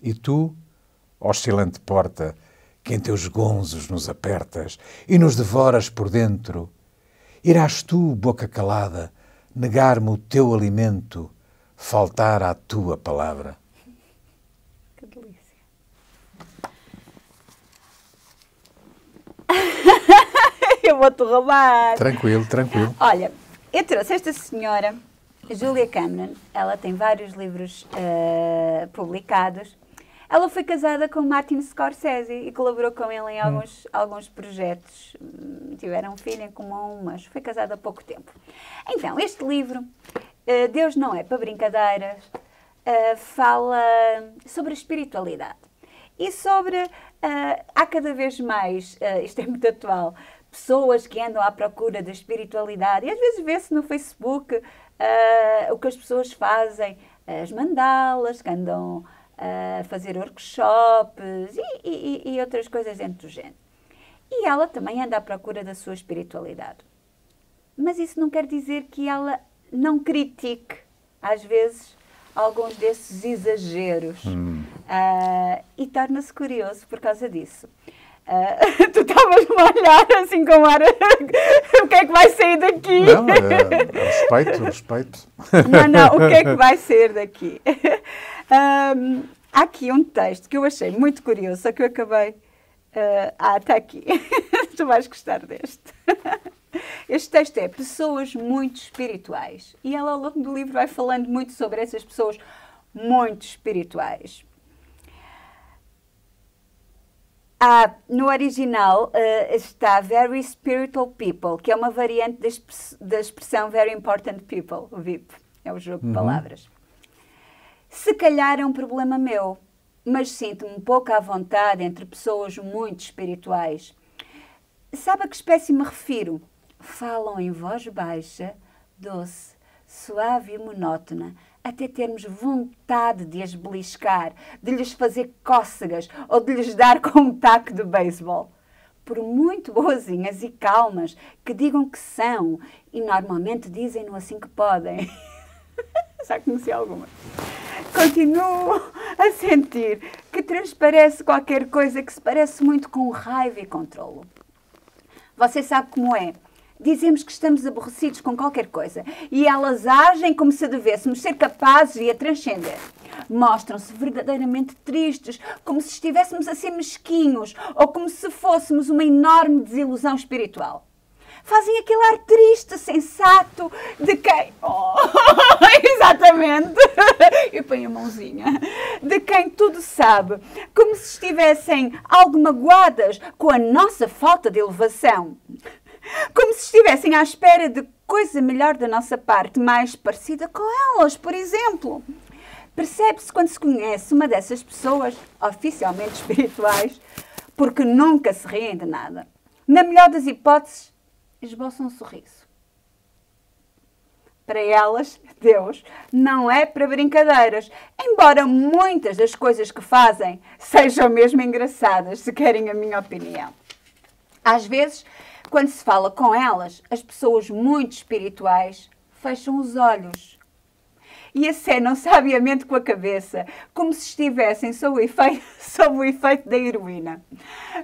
Speaker 2: E tu, oscilante porta, que em teus gonzos nos apertas e nos devoras por dentro, irás tu, boca calada, negar-me o teu alimento, faltar à tua palavra.
Speaker 3: Que delícia. Eu vou-te roubar.
Speaker 2: Tranquilo, tranquilo.
Speaker 3: Olha, eu trouxe esta senhora, Julia Cameron. Ela tem vários livros publicados. Ela foi casada com Martin Scorsese e colaborou com ele em alguns projetos. Tiveram um filho em comum, mas foi casada há pouco tempo. Então, este livro, Deus não é para brincadeiras, fala sobre a espiritualidade. E sobre, há cada vez mais, isto é muito atual, pessoas que andam à procura da espiritualidade. E às vezes vê-se no Facebook o que as pessoas fazem, as mandalas, que andam a fazer workshops e outras coisas dentro do género. E ela também anda à procura da sua espiritualidade. Mas isso não quer dizer que ela não critique, às vezes, alguns desses exageros. E torna-se curioso por causa disso. Tu estavas-me a olhar assim com ar. O que é que vai sair daqui?
Speaker 2: Não, respeito.
Speaker 3: Não, o que é que vai sair daqui? Há aqui um texto que eu achei muito curioso, só que eu acabei... está aqui. Tu vais gostar deste. Este texto é Pessoas Muito Espirituais. E ela, ao longo do livro, vai falando muito sobre essas pessoas muito espirituais. No original está Very Spiritual People, que é uma variante da expressão Very Important People, o VIP. É o jogo de palavras. Se calhar é um problema meu, mas sinto-me um pouco à vontade entre pessoas muito espirituais. Sabe a que espécie me refiro? Falam em voz baixa, doce, suave e monótona, até termos vontade de as beliscar, de lhes fazer cócegas ou de lhes dar com um taco de beisebol. Por muito boazinhas e calmas que digam que são, e normalmente dizem-no assim que podem. Já conheci algumas. Continuo a sentir que transparece qualquer coisa que se parece muito com raiva e controlo. Você sabe como é? Dizemos que estamos aborrecidos com qualquer coisa e elas agem como se devêssemos ser capazes de a transcender. Mostram-se verdadeiramente tristes, como se estivéssemos a ser mesquinhos ou como se fôssemos uma enorme desilusão espiritual. Fazem aquele ar triste, sensato, de quem... Oh, exatamente! Eu ponho a mãozinha. De quem tudo sabe, como se estivessem algo magoadas com a nossa falta de elevação. Como se estivessem à espera de coisa melhor da nossa parte, mais parecida com elas, por exemplo. Percebe-se quando se conhece uma dessas pessoas oficialmente espirituais, porque nunca se riem de nada. Na melhor das hipóteses, esboçam um sorriso. Para elas, Deus não é para brincadeiras, embora muitas das coisas que fazem sejam mesmo engraçadas, se querem a minha opinião. Às vezes, quando se fala com elas, as pessoas muito espirituais fecham os olhos e acenam sabiamente com a cabeça, como se estivessem sob o efeito da heroína.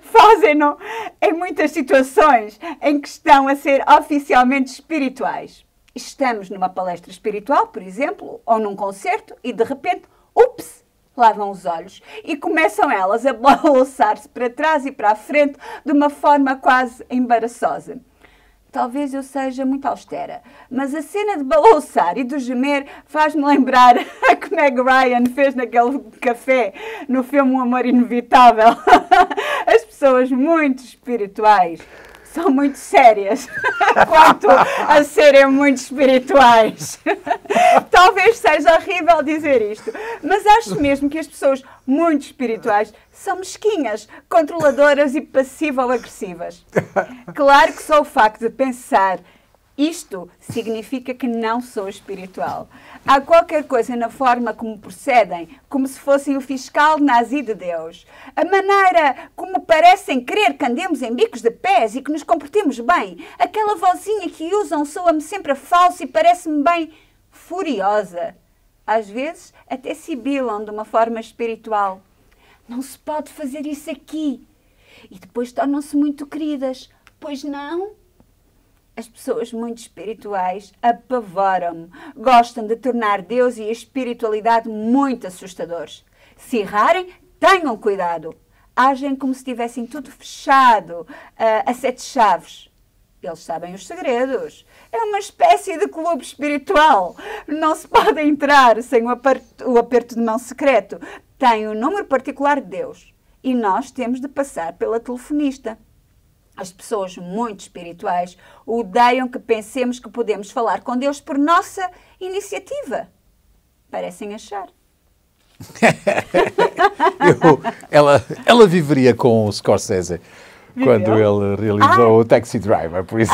Speaker 3: Fazem-no em muitas situações em que estão a ser oficialmente espirituais. Estamos numa palestra espiritual, por exemplo, ou num concerto, e de repente, ups, lá vão os olhos e começam elas a balançar-se para trás e para a frente de uma forma quase embaraçosa. Talvez eu seja muito austera, mas a cena de balançar e de gemer faz-me lembrar a que Meg Ryan fez naquele café no filme Um Amor Inevitável. As pessoas muito espirituais são muito sérias quanto a serem muito espirituais. Talvez seja horrível dizer isto, mas acho mesmo que as pessoas muito espirituais são mesquinhas, controladoras e passivo-agressivas. Claro que só o facto de pensar isto significa que não sou espiritual. Há qualquer coisa na forma como procedem, como se fossem o fiscal nazi de Deus. A maneira como parecem querer que andemos em bicos de pés e que nos comportemos bem. Aquela vozinha que usam soa-me sempre a falso e parece-me bem furiosa. Às vezes até sibilam de uma forma espiritual. Não se pode fazer isso aqui. E depois tornam-se muito queridas. Pois não? As pessoas muito espirituais apavoram-me. Gostam de tornar Deus e a espiritualidade muito assustadores. Se errarem, tenham cuidado. Agem como se tivessem tudo fechado, a 7 chaves. Eles sabem os segredos. É uma espécie de clube espiritual. Não se pode entrar sem o aperto de mão secreto. Tem o número particular de Deus. E nós temos de passar pela telefonista. As pessoas muito espirituais odeiam que pensemos que podemos falar com Deus por nossa iniciativa. Parecem achar.
Speaker 2: Ela viveria com o Scorsese quando ele realizou o Taxi Driver, por isso.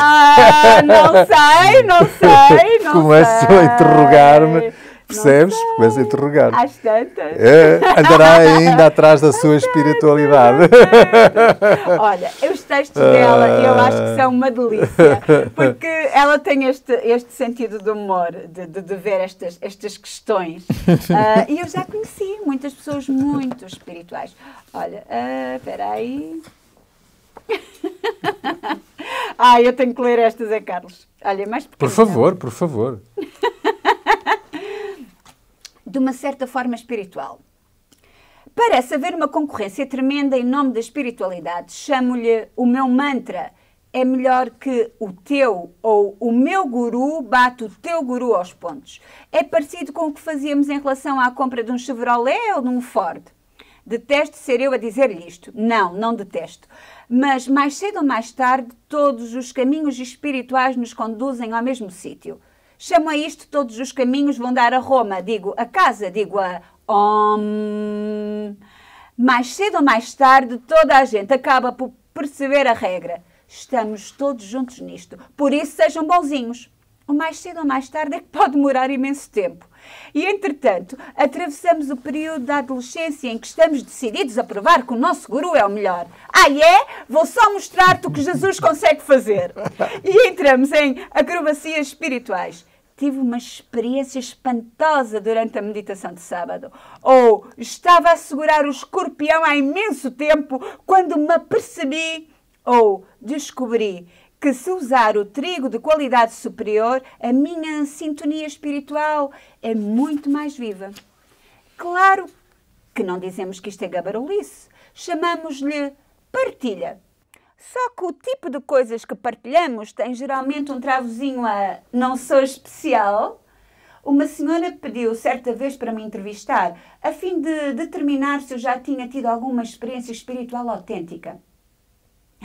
Speaker 3: Não sei.
Speaker 2: Começou a interrogar-me. Percebes? Começa a interrogar.
Speaker 3: Às tantas.
Speaker 2: Andará ainda atrás da sua espiritualidade.
Speaker 3: Olha, os textos dela eu acho que são uma delícia, porque ela tem este sentido de humor, de ver estas questões. E eu já conheci muitas pessoas muito espirituais. Olha, espera aí. Eu tenho que ler esta, Zé Carlos. Olha, mais
Speaker 2: por favor, por favor.
Speaker 3: De uma certa forma espiritual. Parece haver uma concorrência tremenda em nome da espiritualidade. Chamo-lhe o meu mantra. É melhor que o teu ou o meu guru bate o teu guru aos pontos. É parecido com o que fazíamos em relação à compra de um Chevrolet ou de um Ford. Detesto ser eu a dizer-lhe isto. Não detesto. Mas mais cedo ou mais tarde, todos os caminhos espirituais nos conduzem ao mesmo sítio. Chamo a isto todos os caminhos vão dar a Roma, digo a casa, digo a Om. Mais cedo ou mais tarde, toda a gente acaba por perceber a regra. Estamos todos juntos nisto, por isso sejam bonzinhos. O mais cedo ou mais tarde é que pode demorar imenso tempo. E, entretanto, atravessamos o período da adolescência em que estamos decididos a provar que o nosso guru é o melhor. Vou só mostrar-te o que Jesus consegue fazer. E entramos em acrobacias espirituais. Tive uma experiência espantosa durante a meditação de sábado. Ou estava a segurar o escorpião há imenso tempo quando me apercebi ou descobri que se usar o trigo de qualidade superior, a minha sintonia espiritual é muito mais viva. Claro que não dizemos que isto é gabarulice, chamamos-lhe partilha. Só que o tipo de coisas que partilhamos tem geralmente um travozinho a não sou especial. Uma senhora pediu certa vez para me entrevistar, a fim de determinar se eu já tinha tido alguma experiência espiritual autêntica.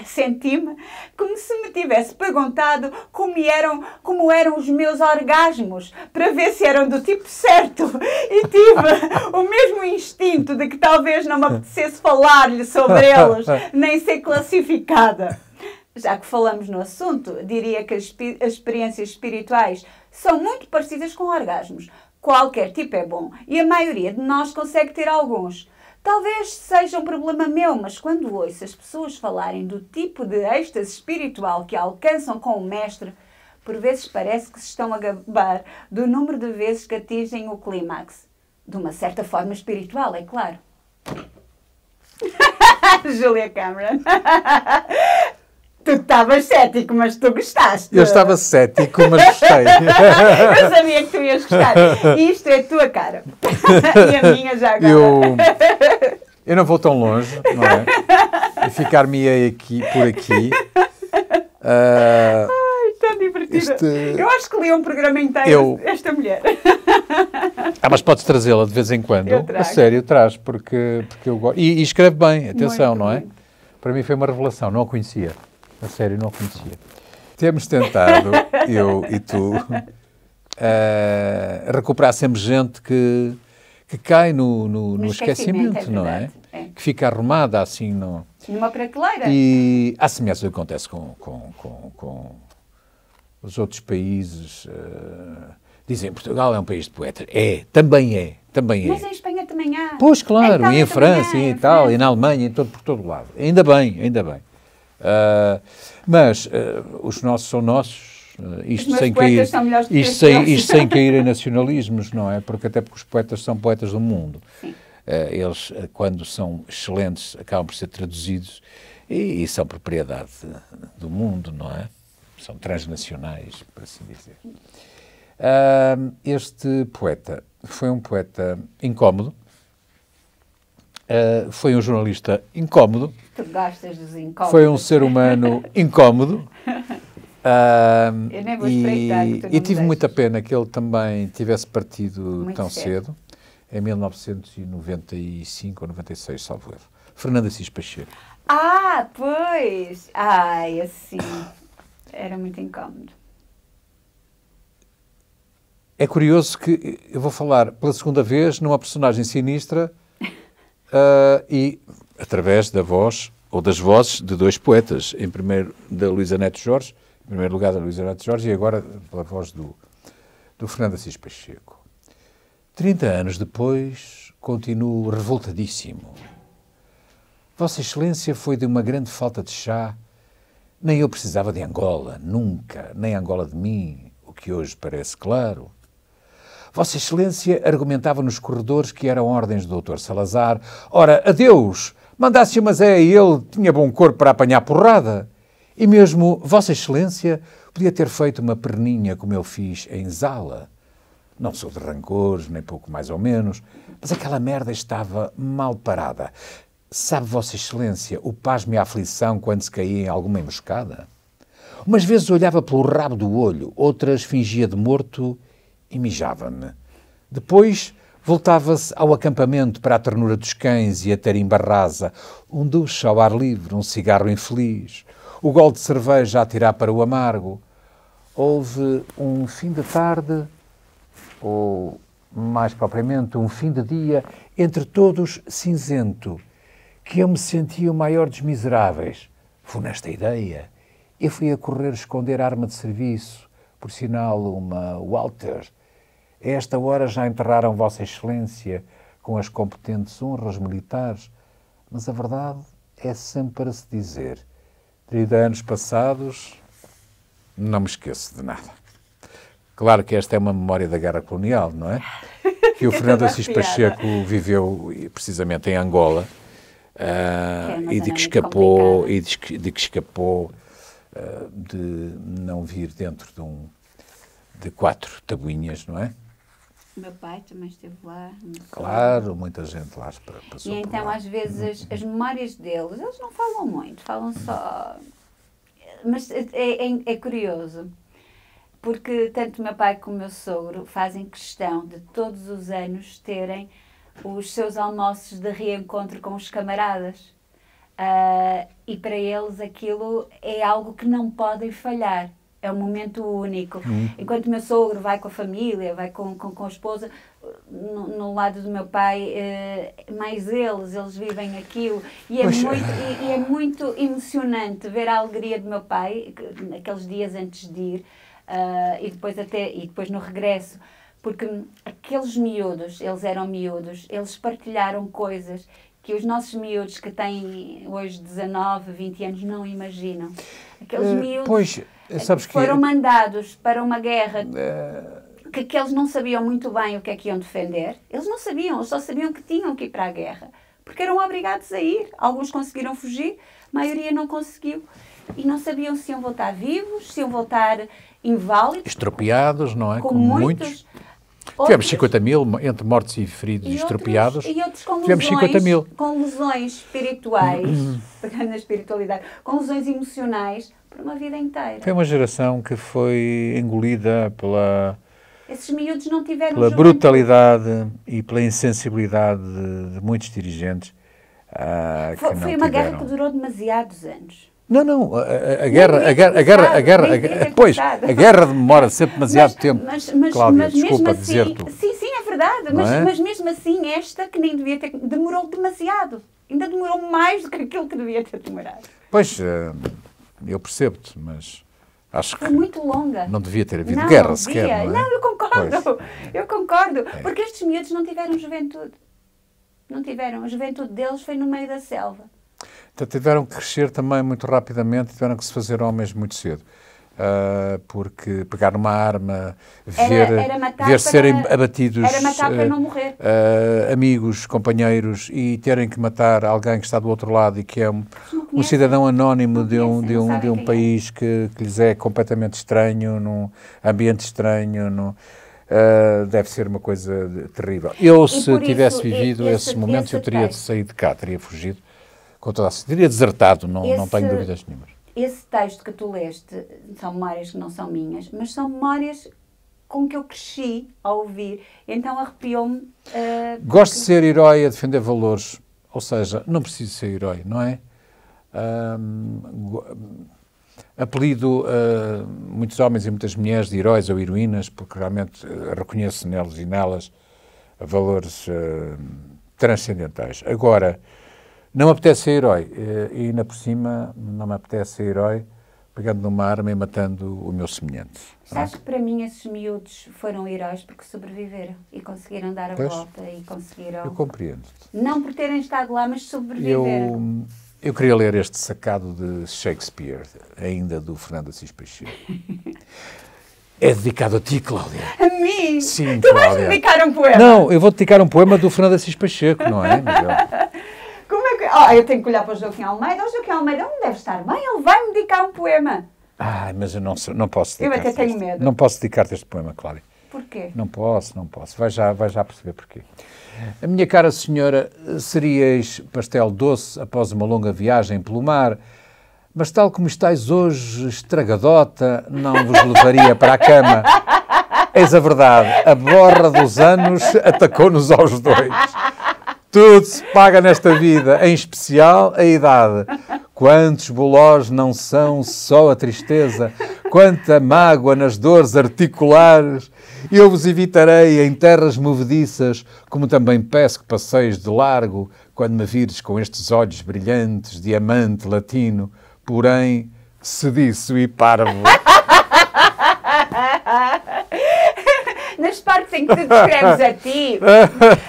Speaker 3: Senti-me como se me tivesse perguntado como eram os meus orgasmos, para ver se eram do tipo certo. E tive o mesmo instinto de que talvez não me apetecesse falar-lhe sobre eles, nem ser classificada. Já que falamos no assunto, diria que as experiências espirituais são muito parecidas com orgasmos. Qualquer tipo é bom e a maioria de nós consegue ter alguns. Talvez seja um problema meu, mas quando ouço as pessoas falarem do tipo de êxtase espiritual que alcançam com o mestre, por vezes parece que se estão a gabar do número de vezes que atingem o clímax. De uma certa forma espiritual, é claro. Julia Cameron. Tu estavas cético, mas tu gostaste.
Speaker 2: Eu estava cético, mas gostei.
Speaker 3: Eu sabia que tu ias gostar. Isto é a tua cara. E a minha já agora.
Speaker 2: Eu não vou tão longe, não é? E ficar-me aqui, por aqui.
Speaker 3: Ai, tão divertido. Eu acho que li um programa inteiro esta mulher.
Speaker 2: Mas podes trazê-la de vez em quando.
Speaker 3: Eu trago.
Speaker 2: A sério, traz, porque eu gosto. E escreve bem, atenção,
Speaker 3: Muito,
Speaker 2: não é?
Speaker 3: muito.
Speaker 2: Para mim foi uma revelação, não a conhecia. A sério, não a conhecia. Temos tentado, eu e tu, recuperar sempre gente que cai no esquecimento, não é? Que fica arrumada assim
Speaker 3: numa prateleira.
Speaker 2: E à semelhança do que acontece com os outros países. Dizem Portugal é um país de poetas. Também é.
Speaker 3: Mas em Espanha também há.
Speaker 2: Pois, claro, e em França,
Speaker 3: há,
Speaker 2: e em Itália, e na Alemanha, por todo lado. Ainda bem. Mas os nossos são nossos, isto sem cair em nacionalismos, não é? Porque os poetas são poetas do mundo.
Speaker 3: Sim.
Speaker 2: Eles, quando são excelentes, acabam por ser traduzidos e são propriedade do mundo, não é? São transnacionais, por assim dizer. Este poeta foi um poeta incómodo, foi um jornalista incómodo.
Speaker 3: Tu gostas dos incómodos.
Speaker 2: Foi um ser humano incómodo.
Speaker 3: Eu nem vou espreitar, que tu não
Speaker 2: e tive
Speaker 3: me
Speaker 2: muita
Speaker 3: deixas.
Speaker 2: pena que ele também tivesse partido
Speaker 3: Muito
Speaker 2: tão cedo, em 1995 ou 96, salvo erro. Fernando Assis Pacheco.
Speaker 3: Ah, pois! Ai, assim, era muito incómodo.
Speaker 2: É curioso que eu vou falar pela segunda vez numa personagem sinistra e através da voz ou das vozes de dois poetas. Em primeiro, da Luísa Neto Jorge, em primeiro lugar da Luísa Neto Jorge e agora pela voz do Fernando Assis Pacheco. 30 anos depois, continuo revoltadíssimo. Vossa Excelência foi de uma grande falta de chá. Nem eu precisava de Angola, nunca, nem Angola de mim, o que hoje parece claro. Vossa Excelência argumentava nos corredores que eram ordens do Dr. Salazar. Ora, adeus! Mandasse uma Zé e ele tinha bom corpo para apanhar porrada. E mesmo Vossa Excelência podia ter feito uma perninha como eu fiz em Zala. Não sou de rancores, nem pouco mais ou menos, mas aquela merda estava mal parada. Sabe, Vossa Excelência, o pasmo e a aflição quando se caía em alguma emboscada? Umas vezes olhava pelo rabo do olho, outras fingia de morto e mijava-me. Depois voltava-se ao acampamento para a ternura dos cães e a tarimba rasa, um duche ao ar livre, um cigarro infeliz, o gole de cerveja a tirar para o amargo. Houve um fim de tarde, ou mais propriamente um fim de dia, entre todos cinzento, que eu me sentia o maior dos miseráveis. Foi nesta ideia. Eu fui a correr esconder a arma de serviço, por sinal uma Walter. A esta hora já enterraram Vossa Excelência com as competentes honras militares, mas a verdade é sempre para se dizer. 30 anos passados, não me esqueço de nada. Claro que esta é uma memória da Guerra Colonial, não é? Que o Fernando Assis Pacheco viveu precisamente em Angola e de que escapou, de não vir dentro de 4 tabuinhas, não é?
Speaker 3: O meu pai também esteve lá.
Speaker 2: Claro, muita gente lá passou.
Speaker 3: E então, às vezes, as memórias deles, eles não falam muito, falam só. Mas é curioso, porque tanto o meu pai como o meu sogro fazem questão de todos os anos terem os seus almoços de reencontro com os camaradas. E para eles aquilo é algo que não podem falhar. É um momento único. Enquanto o meu sogro vai com a família, vai com a esposa, no lado do meu pai, mais eles vivem aquilo. E é muito emocionante ver a alegria do meu pai, aqueles dias antes de ir, e depois no regresso. Porque aqueles miúdos, eles eram miúdos, eles partilharam coisas que os nossos miúdos que têm hoje 19, 20 anos não imaginam. Aqueles miúdos foram mandados para uma guerra que eles não sabiam muito bem o que é que iam defender. Eles não sabiam, eles só sabiam que tinham que ir para a guerra. Porque eram obrigados a ir. Alguns conseguiram fugir, a maioria não conseguiu. E não sabiam se iam voltar vivos, se iam voltar inválidos.
Speaker 2: Estropiados, não é?
Speaker 3: Como muitos.
Speaker 2: Tivemos 50 mil, entre mortos e feridos e estropiados.
Speaker 3: E outros com
Speaker 2: tivemos 50 mil.
Speaker 3: Com lesões espirituais, pegando na espiritualidade, com lesões emocionais, por uma vida inteira.
Speaker 2: Foi uma geração que foi engolida
Speaker 3: Esses miúdos não tiveram
Speaker 2: pela brutalidade e pela insensibilidade de muitos dirigentes.
Speaker 3: Foi uma guerra que durou demasiados anos.
Speaker 2: Não, a guerra demora sempre demasiado tempo. Cláudia, desculpa dizer-te.
Speaker 3: Sim, é verdade, mas mesmo assim esta que nem devia ter, demorou demasiado. Ainda demorou mais do que aquilo que devia ter demorado.
Speaker 2: Pois, eu percebo-te, mas acho que
Speaker 3: foi muito longa.
Speaker 2: Não devia ter havido guerra sequer, não é?
Speaker 3: Não, eu concordo, porque estes miúdos não tiveram juventude. Não tiveram, a juventude deles foi no meio da selva.
Speaker 2: Então, tiveram que crescer também muito rapidamente, tiveram que se fazer homens muito cedo. Porque pegar uma arma, ver serem abatidos
Speaker 3: era matar para não morrer.
Speaker 2: Amigos, companheiros, e terem que matar alguém que está do outro lado e que é um cidadão anónimo de um país que lhes é completamente estranho, num ambiente estranho, deve ser uma coisa terrível. Eu, se tivesse vivido esses momentos, eu teria saído de cá, teria fugido. Teria desertado, não tenho dúvidas nenhumas.
Speaker 3: Esse texto que tu leste são memórias que não são minhas, mas são memórias com que eu cresci a ouvir. Então arrepiou-me.
Speaker 2: Gosto de ser herói a defender valores, ou seja, não preciso ser herói, não é? Apelido muitos homens e muitas mulheres de heróis ou heroínas, porque realmente reconheço neles e nelas valores transcendentais. Agora, não me apetece ser herói, e ainda por cima não me apetece ser herói pegando numa arma e matando o meu semelhante.
Speaker 3: Sabes que para mim esses miúdos foram heróis porque sobreviveram e conseguiram dar a volta e conseguiram...
Speaker 2: Eu compreendo.
Speaker 3: Não por terem estado lá, mas sobreviveram.
Speaker 2: Eu queria ler este sacado de Shakespeare, ainda do Fernando Assis Pacheco. É dedicado a ti, Cláudia.
Speaker 3: A mim?
Speaker 2: Sim,
Speaker 3: tu
Speaker 2: Cláudia.
Speaker 3: vais-me dedicar um poema?
Speaker 2: Não, eu vou-te dedicar um poema do Fernando Assis Pacheco, não é, Miguel?
Speaker 3: Como é que... eu tenho que olhar para o Joaquim Almeida. O Joaquim Almeida não deve estar bem, ele vai-me dedicar um poema.
Speaker 2: Mas eu não posso dedicar.
Speaker 3: Eu até tenho medo.
Speaker 2: Não posso dedicar-te este poema, Cláudia.
Speaker 3: Porquê?
Speaker 2: Não posso. Vai já perceber porquê. A minha cara senhora, seríeis pastel doce após uma longa viagem pelo mar, mas tal como estáis hoje, estragadota, não vos levaria para a cama. Eis a verdade, a borra dos anos atacou-nos aos dois. Tudo se paga nesta vida, em especial a idade. Quantos bolós não são só a tristeza, quanta mágoa nas dores articulares. Eu vos evitarei em terras movediças, como também peço que passeis de largo, quando me vires com estes olhos brilhantes, diamante latino, porém sediço e parvo.
Speaker 3: Nas partes em que tu descreves a ti,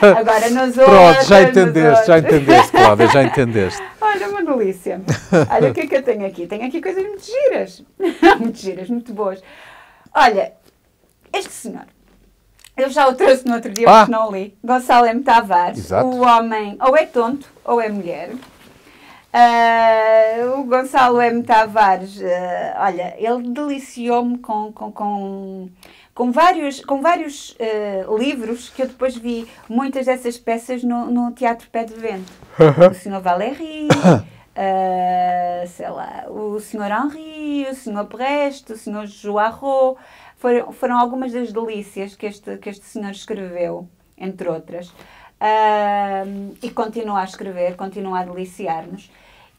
Speaker 3: agora nos outros...
Speaker 2: Pronto, já entendeste, Cláudia, já entendeste.
Speaker 3: Olha, uma delícia. Olha, o que é que eu tenho aqui? Tenho aqui coisas muito giras. Muito giras, muito boas. Olha, este senhor, eu já o trouxe no outro dia, porque não li. Gonçalo M. Tavares.
Speaker 2: Exato.
Speaker 3: O homem ou é tonto ou é mulher. O Gonçalo M. Tavares, olha, ele deliciou-me com vários livros que eu depois vi muitas dessas peças no Teatro Pé de Vento. O Sr. Valéry, sei lá, o Sr. Henri, o Sr. Preste, o Sr. Joarro, foram algumas das delícias que este senhor escreveu, entre outras. E continua a escrever, continua a deliciar-nos.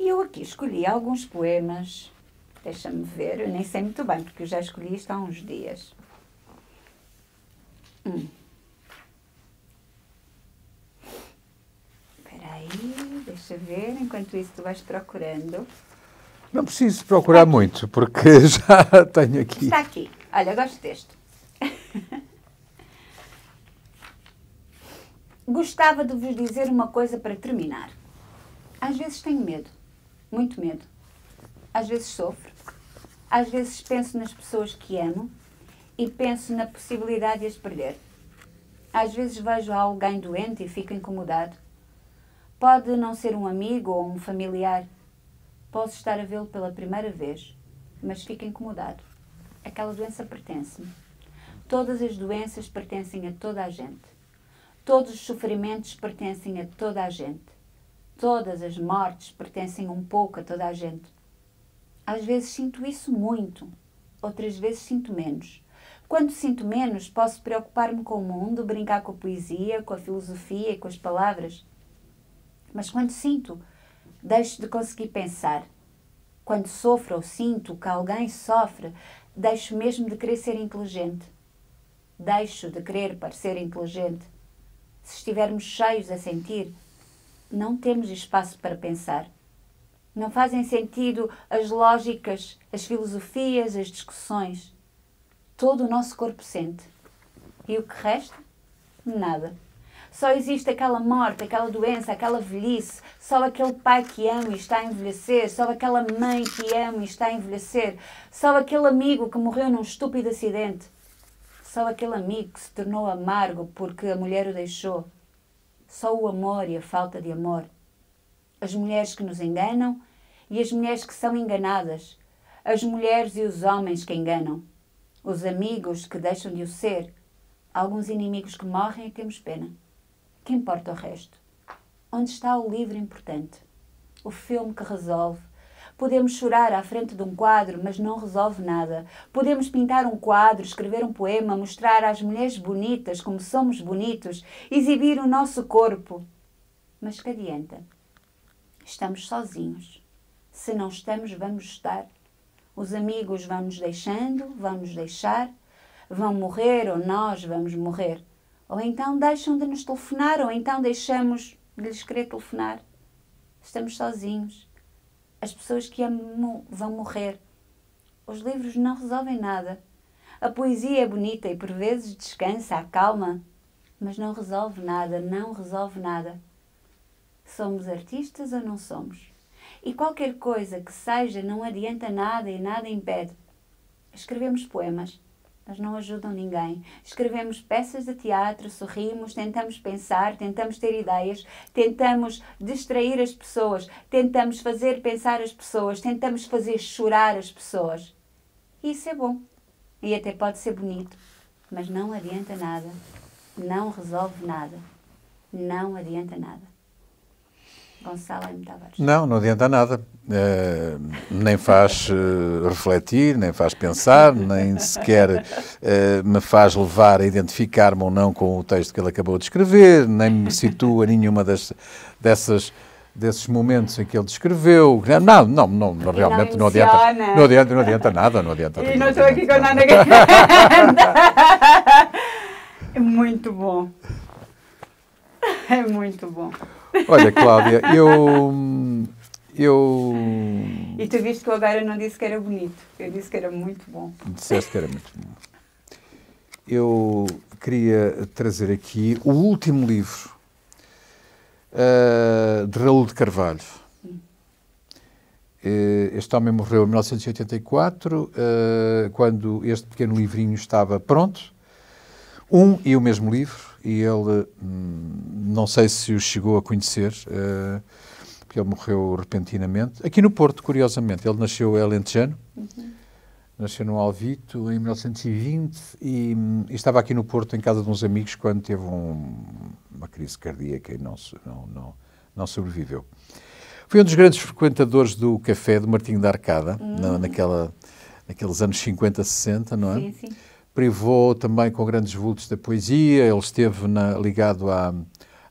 Speaker 3: E eu aqui escolhi alguns poemas, deixa-me ver, eu nem sei muito bem, porque eu já escolhi isto há uns dias. Espera aí, deixa ver, enquanto isso tu vais procurando.
Speaker 2: Não preciso procurar muito, porque já tenho aqui.
Speaker 3: Está aqui. Olha, gosto deste. Gostava de vos dizer uma coisa para terminar. Às vezes tenho medo, muito medo. Às vezes sofro. Às vezes penso nas pessoas que amo e penso na possibilidade de as perder. Às vezes vejo alguém doente e fico incomodado. Pode não ser um amigo ou um familiar. Posso estar a vê-lo pela primeira vez, mas fico incomodado. Aquela doença pertence-me. Todas as doenças pertencem a toda a gente. Todos os sofrimentos pertencem a toda a gente. Todas as mortes pertencem um pouco a toda a gente. Às vezes sinto isso muito, outras vezes sinto menos. Quando sinto menos, posso preocupar-me com o mundo, brincar com a poesia, com a filosofia e com as palavras. Mas quando sinto, deixo de conseguir pensar. Quando sofro ou sinto que alguém sofre, deixo mesmo de querer ser inteligente. Deixo de querer parecer inteligente. Se estivermos cheios a sentir, não temos espaço para pensar. Não fazem sentido as lógicas, as filosofias, as discussões. Todo o nosso corpo sente. E o que resta? Nada. Só existe aquela morte, aquela doença, aquela velhice. Só aquele pai que ama e está a envelhecer. Só aquela mãe que ama e está a envelhecer. Só aquele amigo que morreu num estúpido acidente. Só aquele amigo que se tornou amargo porque a mulher o deixou. Só o amor e a falta de amor. As mulheres que nos enganam e as mulheres que são enganadas. As mulheres e os homens que enganam. Os amigos que deixam de o ser. Alguns inimigos que morrem e temos pena. Que importa o resto? Onde está o livro importante? O filme que resolve? Podemos chorar à frente de um quadro, mas não resolve nada. Podemos pintar um quadro, escrever um poema, mostrar às mulheres bonitas como somos bonitos, exibir o nosso corpo. Mas que adianta? Estamos sozinhos. Se não estamos, vamos estar. Os amigos vão nos deixando, vão nos deixar, vão morrer ou nós vamos morrer. Ou então deixam de nos telefonar, ou então deixamos de lhes querer telefonar. Estamos sozinhos. As pessoas que amam vão morrer. Os livros não resolvem nada. A poesia é bonita e por vezes descansa, acalma, mas não resolve nada, não resolve nada. Somos artistas ou não somos? E qualquer coisa que seja não adianta nada e nada impede. Escrevemos poemas, mas não ajudam ninguém. Escrevemos peças de teatro, sorrimos, tentamos pensar, tentamos ter ideias, tentamos distrair as pessoas, tentamos fazer pensar as pessoas, tentamos fazer chorar as pessoas. Isso é bom. E até pode ser bonito, mas não adianta nada. Não resolve nada. Não adianta nada. Gonçalo M. Tavares.
Speaker 2: Não adianta nada. Nem faz refletir, nem faz pensar, nem sequer me faz levar a identificar-me ou não com o texto que ele acabou de escrever, nem me situa nenhuma desses momentos em que ele descreveu. Não, realmente não adianta. Não adianta nada.
Speaker 3: E não estou aqui com nada. É muito bom. É muito bom.
Speaker 2: Olha, Cláudia, eu...
Speaker 3: E tu viste que eu agora não disse que era bonito. Eu disse que era muito bom.
Speaker 2: Disseste que era muito bom. Eu queria trazer aqui o último livro de Raul de Carvalho. Este homem morreu em 1984, quando este pequeno livrinho estava pronto. Um e o mesmo livro, e ele, não sei se o chegou a conhecer, porque ele morreu repentinamente. Aqui no Porto, curiosamente, ele nasceu em Alentejano, nasceu no Alvito em 1920 e estava aqui no Porto em casa de uns amigos quando teve uma crise cardíaca e não sobreviveu. Foi um dos grandes frequentadores do café do Martinho da Arcada, naqueles anos 50, 60, não é?
Speaker 3: Sim, sim.
Speaker 2: Privou também com grandes vultos da poesia, ele esteve ligado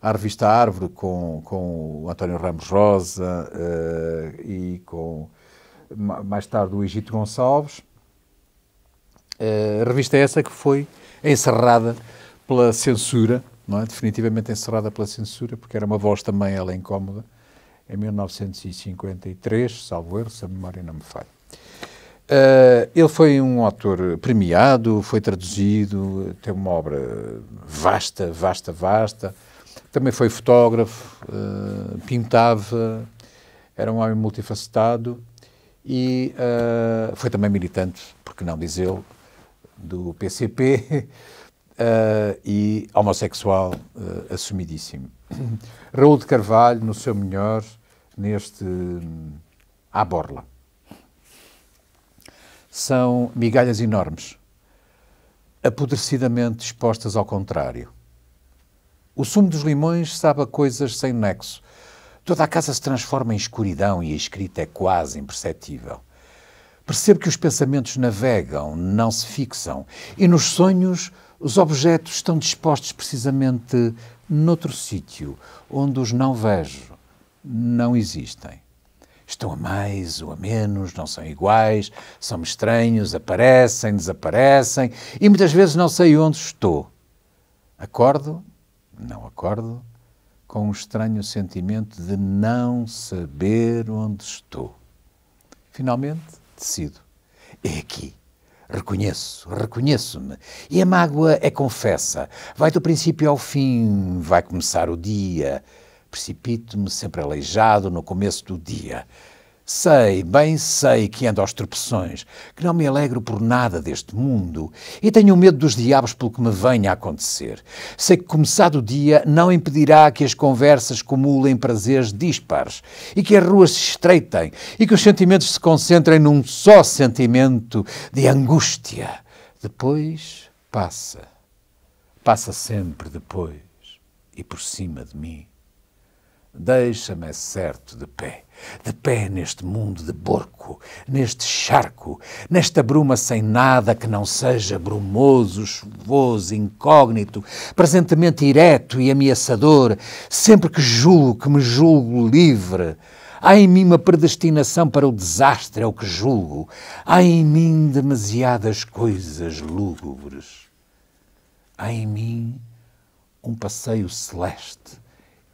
Speaker 2: à revista Árvore com o António Ramos Rosa e com, mais tarde, o Egito Gonçalves. A revista essa que foi encerrada pela censura, não é? Definitivamente encerrada pela censura, porque era uma voz também ela incómoda, em 1953, salvo erro, se a memória não me falha. Ele foi um autor premiado, foi traduzido, tem uma obra vasta. Também foi fotógrafo, pintava, era um homem multifacetado e foi também militante, por que não dizê-lo, do PCP e homossexual assumidíssimo. Raul de Carvalho, no seu melhor, neste À Borla. São migalhas enormes, apodrecidamente expostas ao contrário. O sumo dos limões sabe a coisas sem nexo. Toda a casa se transforma em escuridão e a escrita é quase imperceptível. Percebo que os pensamentos navegam, não se fixam, e nos sonhos os objetos estão dispostos precisamente noutro sítio, onde os não vejo, não existem. Estão a mais ou a menos, não são iguais, são estranhos, aparecem, desaparecem, e muitas vezes não sei onde estou. Acordo, não acordo, com um estranho sentimento de não saber onde estou. Finalmente, decido. É aqui. Reconheço-me. E a mágoa é confessa. Vai do princípio ao fim, vai começar o dia. Precipito-me sempre aleijado no começo do dia. Bem sei que ando aos tropeções, que não me alegro por nada deste mundo e tenho medo dos diabos pelo que me venha a acontecer. Sei que, começado o dia, não impedirá que as conversas cumulem prazeres dispares e que as ruas se estreitem e que os sentimentos se concentrem num só sentimento de angústia. Depois passa sempre depois e por cima de mim. Deixa-me, é certo, de pé neste mundo de porco, neste charco, nesta bruma sem nada que não seja brumoso, chuvoso, incógnito, presentemente ereto e ameaçador, sempre que me julgo livre. Há em mim uma predestinação para o desastre, é o que julgo. Há em mim demasiadas coisas lúgubres. Há em mim um passeio celeste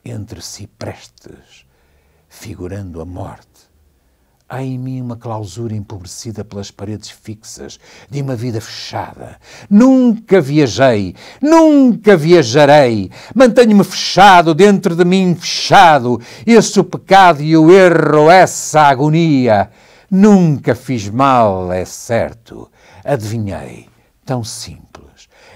Speaker 2: entre ciprestes, figurando a morte. Há em mim uma clausura empobrecida pelas paredes fixas de uma vida fechada. Nunca viajei, nunca viajarei. Mantenho-me fechado, dentro de mim fechado. Esse o pecado e o erro, essa agonia. Nunca fiz mal, é certo. Adivinhei, tão simples.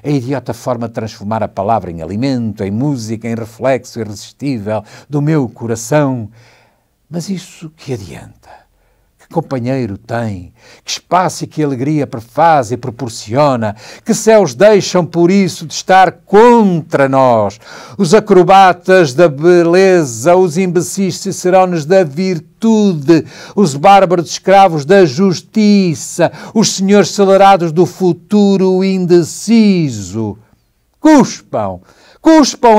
Speaker 2: A idiota forma de transformar a palavra em alimento, em música, em reflexo irresistível do meu coração. Mas isso que adianta? Que companheiro tem? Que espaço e que alegria prefaz e proporciona? Que céus deixam por isso de estar contra nós? Os acrobatas da beleza, os imbecis cicerones da virtude, os bárbaros escravos da justiça, os senhores acelerados do futuro indeciso. Cuspam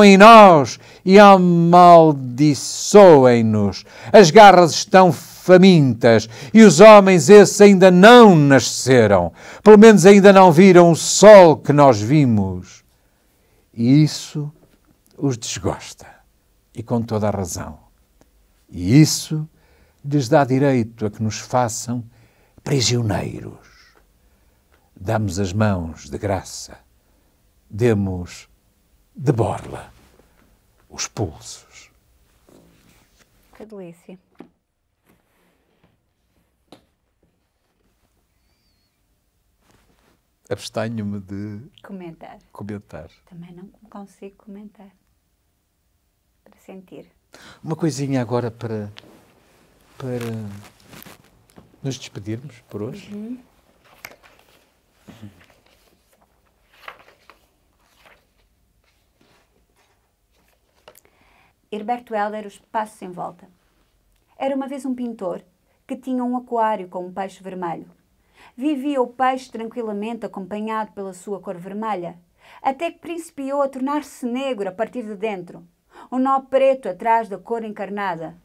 Speaker 2: em nós e amaldiçoem-nos. As garras estão famintas e os homens esses ainda não nasceram. Pelo menos ainda não viram o sol que nós vimos. E isso os desgosta. E com toda a razão. E isso lhes dá direito a que nos façam prisioneiros. Damos as mãos de graça. Demos de borla os pulsos.
Speaker 3: Que delícia.
Speaker 2: Abstenho-me de
Speaker 3: comentar. Também não consigo comentar. Para sentir.
Speaker 2: Uma coisinha agora para nos despedirmos por hoje.
Speaker 3: Uhum. Herberto Helder, Os Passos em Volta. Era uma vez um pintor que tinha um aquário com um peixe vermelho. Vivia o peixe tranquilamente acompanhado pela sua cor vermelha, até que principiou a tornar-se negro a partir de dentro. um nó preto atrás da cor encarnada.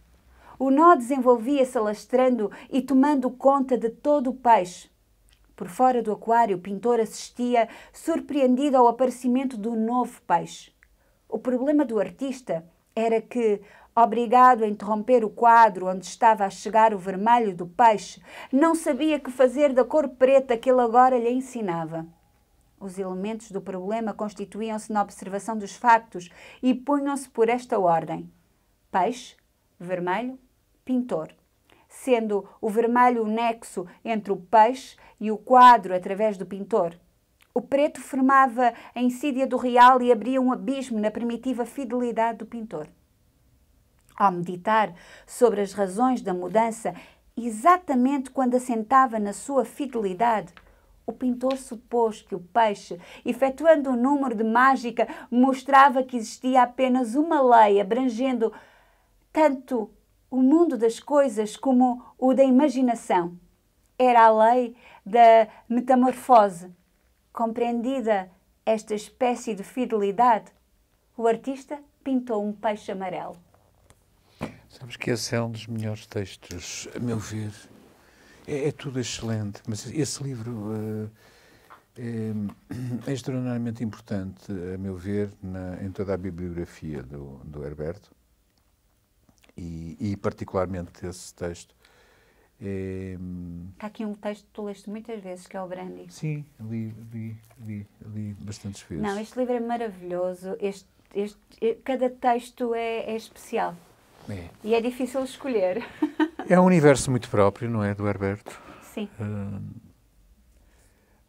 Speaker 3: O nó desenvolvia-se alastrando e tomando conta de todo o peixe. Por fora do aquário, o pintor assistia, surpreendido ao aparecimento do novo peixe. O problema do artista era que, obrigado a interromper o quadro onde estava a chegar o vermelho do peixe, não sabia que fazer da cor preta que ele agora lhe ensinava. Os elementos do problema constituíam-se na observação dos factos e punham-se por esta ordem: peixe, vermelho, pintor, sendo o vermelho o nexo entre o peixe e o quadro através do pintor. O preto formava a insídia do real e abria um abismo na primitiva fidelidade do pintor. Ao meditar sobre as razões da mudança, exatamente quando assentava na sua fidelidade, o pintor supôs que o peixe, efetuando um número de mágica, mostrava que existia apenas uma lei abrangendo tanto o mundo das coisas como o da imaginação. Era a lei da metamorfose. Compreendida esta espécie de fidelidade, o artista pintou um peixe amarelo.
Speaker 2: Sabes que esse é um dos melhores textos, a meu ver. É tudo excelente, mas esse livro é extraordinariamente importante, a meu ver, em toda a bibliografia do Herberto. E particularmente esse texto.
Speaker 3: Há aqui um texto que tu leste muitas vezes, que é o Brandy.
Speaker 2: Sim, li bastantes vezes.
Speaker 3: Não, este livro é maravilhoso. Cada texto é especial.
Speaker 2: É.
Speaker 3: E é difícil escolher.
Speaker 2: É um universo muito próprio, não é, do Herberto?
Speaker 3: Sim.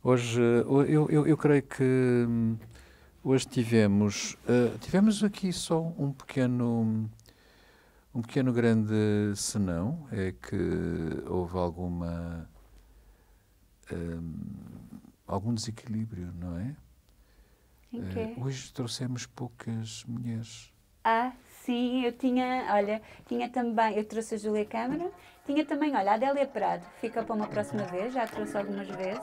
Speaker 2: Hoje, eu creio que hoje tivemos aqui só um pequeno grande senão, é que houve algum desequilíbrio, não é?
Speaker 3: Em quê?
Speaker 2: Hoje trouxemos poucas mulheres.
Speaker 3: Ah, sim, eu tinha também, eu trouxe a Júlia Câmara, tinha também, olha, a Adélia Prado, fica para uma próxima vez, já trouxe algumas vezes.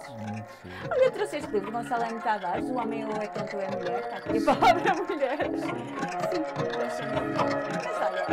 Speaker 3: Olha, eu trouxe este livro, Gonçalo M. Tavares, O Homem ou é Quem Tu é Mulher, está aqui a palavra mulher. Sim, mas olha,